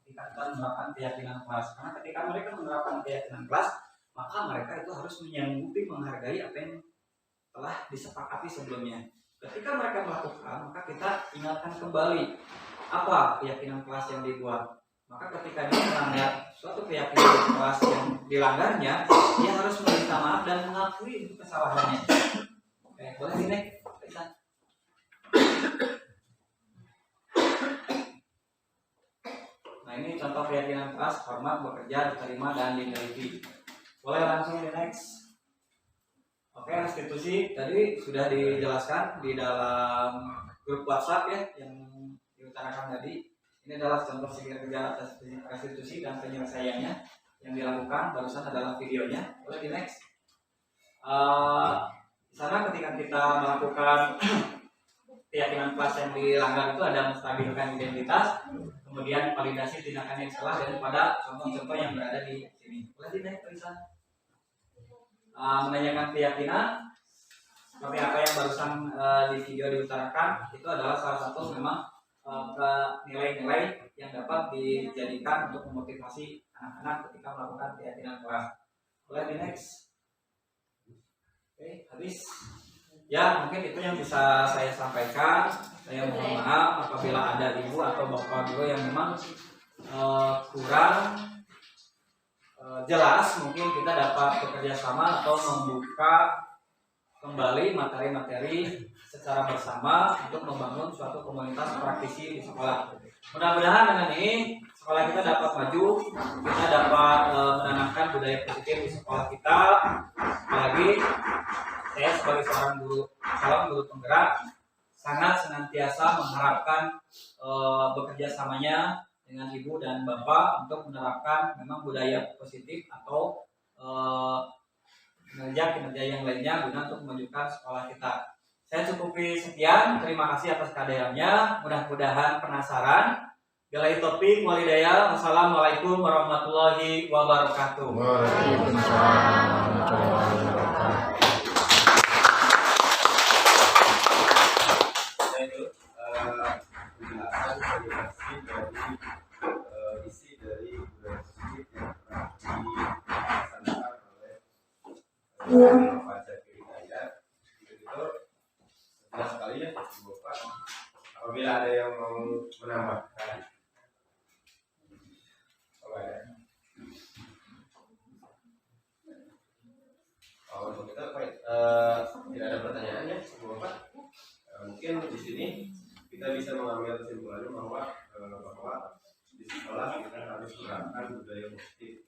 [SPEAKER 4] ketika kita menerapkan keyakinan kelas. Karena ketika mereka menerapkan keyakinan kelas, maka mereka itu harus menyanggupi menghargai apa yang telah disepakati sebelumnya. Ketika mereka melakukan, maka kita ingatkan kembali apa keyakinan kelas yang dibuat. Maka ketika dia melanggar suatu keyakinan kelas yang dilanggarnya, dia harus meminta maaf dan mengakui kesalahannya. Oke, boleh di next. Nah, ini contoh keyakinan kelas, hormat, bekerja, diterima, dan diteliti. Boleh langsung di next. Oke, restitusi tadi sudah dijelaskan di dalam grup WhatsApp ya yang diutarakan tadi. Ini adalah contoh kerja atas restitusi dan penyelesaiannya yang dilakukan. Barusan adalah videonya. Boleh di next. Di sana ketika kita melakukan keyakinan kelas yang dilanggar itu ada menstabilkan identitas, kemudian validasi tindakan yang salah dan pada contoh-contoh yang berada di sini. Boleh di next, tulisan. Menanyakan keyakinan seperti apa yang barusan di video diutarakan, itu adalah salah satu memang nilai-nilai yang dapat dijadikan untuk memotivasi anak-anak ketika melakukan keyakinan kelas. Boleh di next. Oke, habis. Ya, mungkin itu yang bisa saya sampaikan. Saya mohon maaf apabila ada ibu atau bapak guru yang memang kurang jelas. Mungkin kita dapat bekerja sama atau membuka kembali materi-materi secara bersama untuk membangun suatu komunitas praktisi di sekolah. Mudah-mudahan dengan ini sekolah kita dapat maju, kita dapat menanamkan budaya positif di sekolah kita. Apalagi saya sebagai seorang calon guru penggerak sangat senantiasa mengharapkan bekerja samanya dengan ibu dan bapak untuk menerapkan memang budaya positif atau kinerja yang lainnya guna untuk memajukan sekolah kita. Saya cukupi sekian, terima kasih atas kehadirannya. Mudah-mudahan penasaran. Billahi taufiq wal hidayah. Wassalamualaikum warahmatullahi wabarakatuh.
[SPEAKER 6] Waalaikumsalam warahmatullahi wabarakatuh.
[SPEAKER 2] Penjelasan variasi dari isi dari budaya positif yang pernah dilaksanakan oleh Bapak Cepi Hidayat. Itu jelas sekali ya Bapak. Apabila ada yang mau menambahkan, kalau ada. Untuk kita tidak ada pertanyaan ya Bapak. Mungkin di sini kita bisa mengambil kesimpulannya bahwa di sekolah kita harus menerapkan budaya positif.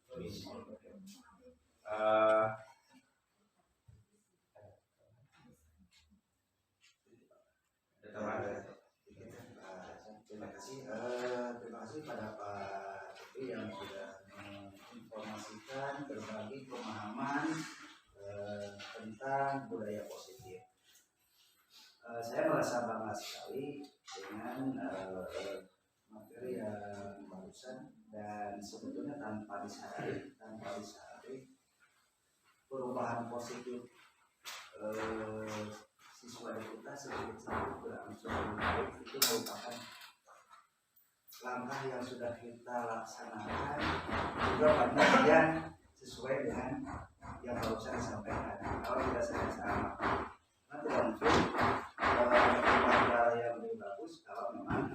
[SPEAKER 3] Terima kasih pada Pak Cepi yang sudah menginformasikan berbagi pemahaman tentang budaya positif. Saya merasa bangga sekali dengan materi yang barusan, dan sebetulnya tanpa disadari perubahan positif siswa kita sedikit berangsur baik itu merupakan langkah yang sudah kita laksanakan juga penelitian sesuai dengan yang barusan disampaikan. Kalau tidak salah, nah tidak mungkin yang lebih bagus kalau memang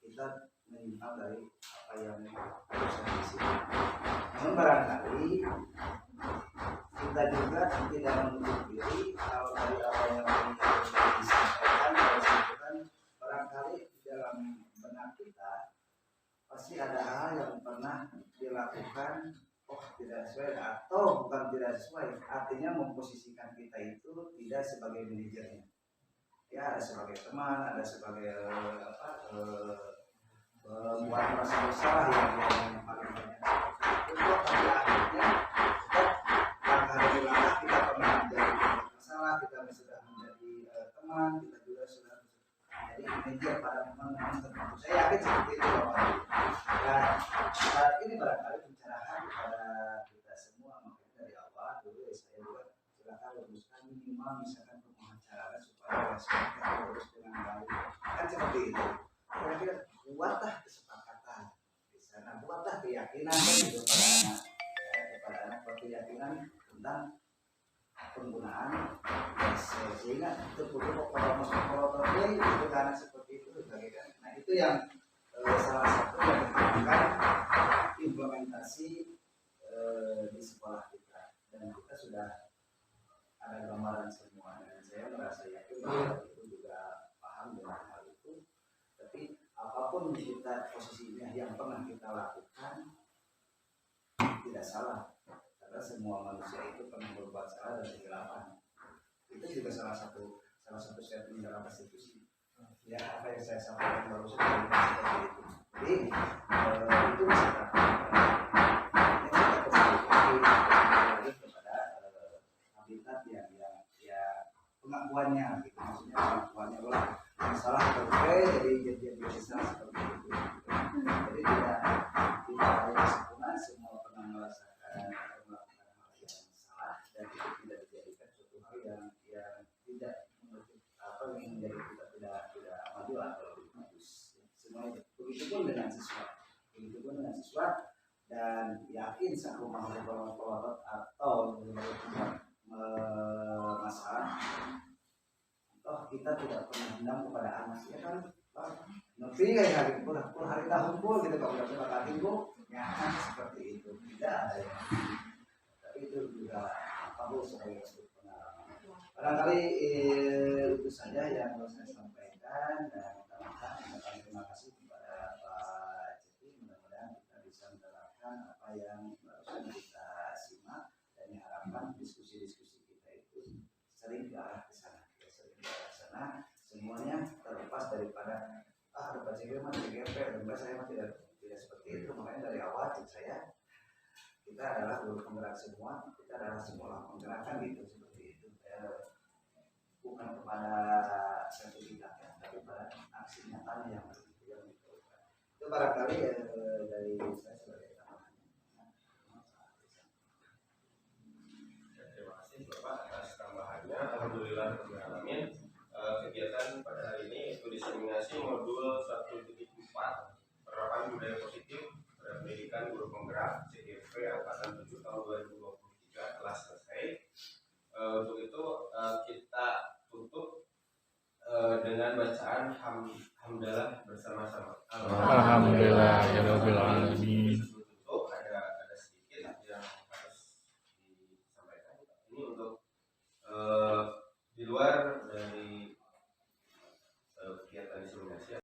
[SPEAKER 3] kita menyimpang dari apa yang barusan disini. Namun barangkali kita juga tidak menutup diri kalau dari apa yang disampaikan barangkali di dalam benak kita pasti ada hal yang pernah dilakukan tidak sesuai atau bukan tidak sesuai, artinya memposisikan kita itu tidak sebagai manajernya, ya ada sebagai teman, ada sebagai buat merasa bersalah yang paling banyak itu pada akhirnya langkah demi langkah kita pernah menjadi masalah, kita sudah menjadi teman, kita juga sudah menjadi manajer pada momen tertentu. Saya yakin seperti itu Bapak. Dan saat ini barangkali pencerahan kepada kita semua, makanya dari awal dulu saya juga silakan luruskan minimal misalkan pengacara supaya respon kita terus dengan baik, kan seperti itu. Kira-kira buatlah kesepakatan keprihatinan dari kepada anak keprihatinan tentang penggunaan sehingga terputus kalau motor itu karena seperti itu sebagainya. Nah itu yang salah satu yang akan implementasi di sekolah kita, dan kita sudah ada gambaran semua, dan saya merasa yakin bahwa itu juga paham dengan hal itu. Tapi apapun kita posisinya yang pernah kita lakukan tidak salah, karena semua manusia itu pernah berbuat salah dan kesilapan. Itu juga salah satu statement dalam konstitusi. Ya apa yang saya sampaikan baru saja seperti itu. Jadi itu bisa kembali kepada habitat yang pengakuannya, gitu. Maksudnya pengakuannya bahwa salah jadi salah seperti itu. Jadi tidak ada kesempurnaan, semua pernah merasakan atau melakukan hal yang salah, dan itu tidak dijadikan suatu hal yang tidak menjadi kita tidak maju atau lebih bagus. Semuanya begitupun dengan siswa, dan yakin saat rumah pelotot atau masalah, toh kita tidak pernah dendam kepada anak, ya kan? Nanti kayak hari tahun pun gitu kalau udah berkati ya seperti itu tidak ada yang, tapi itu juga perlu sebagai pengalaman. Barangkali itu saja yang harus saya sampaikan, dan terima kasih kepada Pak Cepi. Mudah-mudahan kita bisa menerapkan apa yang barusan kita simak, dan diharapkan diskusi-diskusi kita itu sering ke arah ke sana, semuanya terlepas daripada Pak Cepi mah CGP, dan saya mah tidak seperti itu. Makanya dari awal saya kita adalah guru penggerak semua, kita adalah sekolah penggerakan gitu, seperti itu. Bukan kepada sertifikatnya, tapi pada aksi nyata yang diperlukan. Itu barangkali dari saya sebagai tambahan.
[SPEAKER 2] Terima kasih Bapak atas tambahannya. Alhamdulillah rabbil alamin. Kegiatan pada hari ini itu diseminasi modul 1.4 penerapan budaya positif pada pendidikan guru penggerak CGP angkatan 7 tahun 2023 telah selesai. Untuk itu kita tutup dengan bacaan hamdalah bersama-sama.
[SPEAKER 6] Alhamdulillahirabbil alamin.
[SPEAKER 2] Tutup ada sedikit yang harus disampaikan. Ini untuk di luar dari kegiatan diseminasi.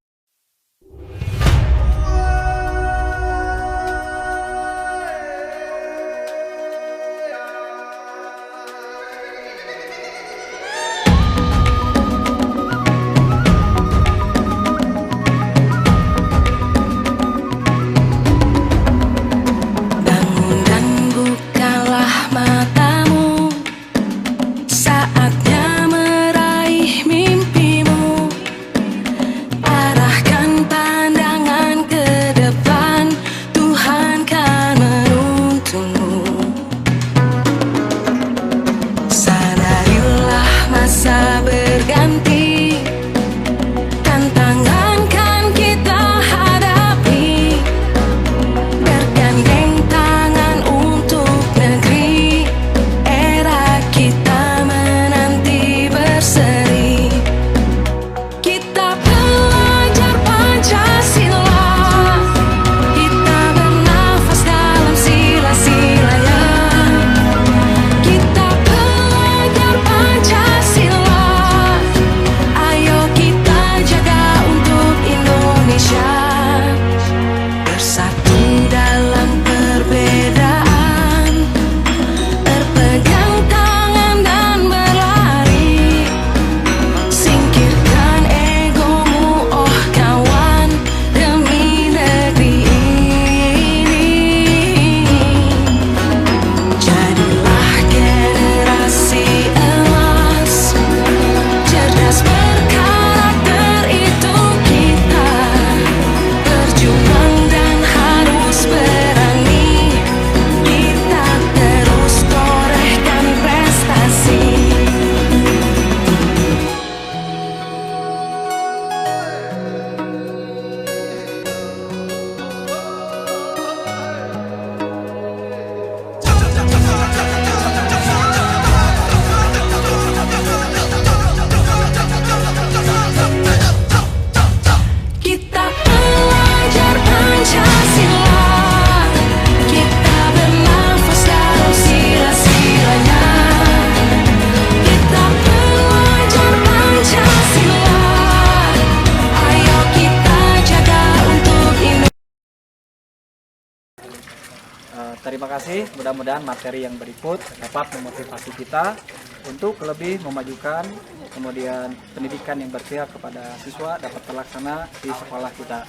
[SPEAKER 1] Terima kasih, mudah-mudahan materi yang berikut dapat memotivasi kita untuk lebih memajukan kemudian pendidikan yang berpihak kepada siswa dapat terlaksana di sekolah kita.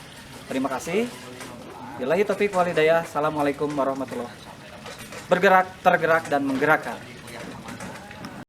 [SPEAKER 1] Terima kasih. Billahi taufiq wal hidayah. Assalamualaikum warahmatullahi wabarakatuh. Bergerak, tergerak, dan menggerakkan.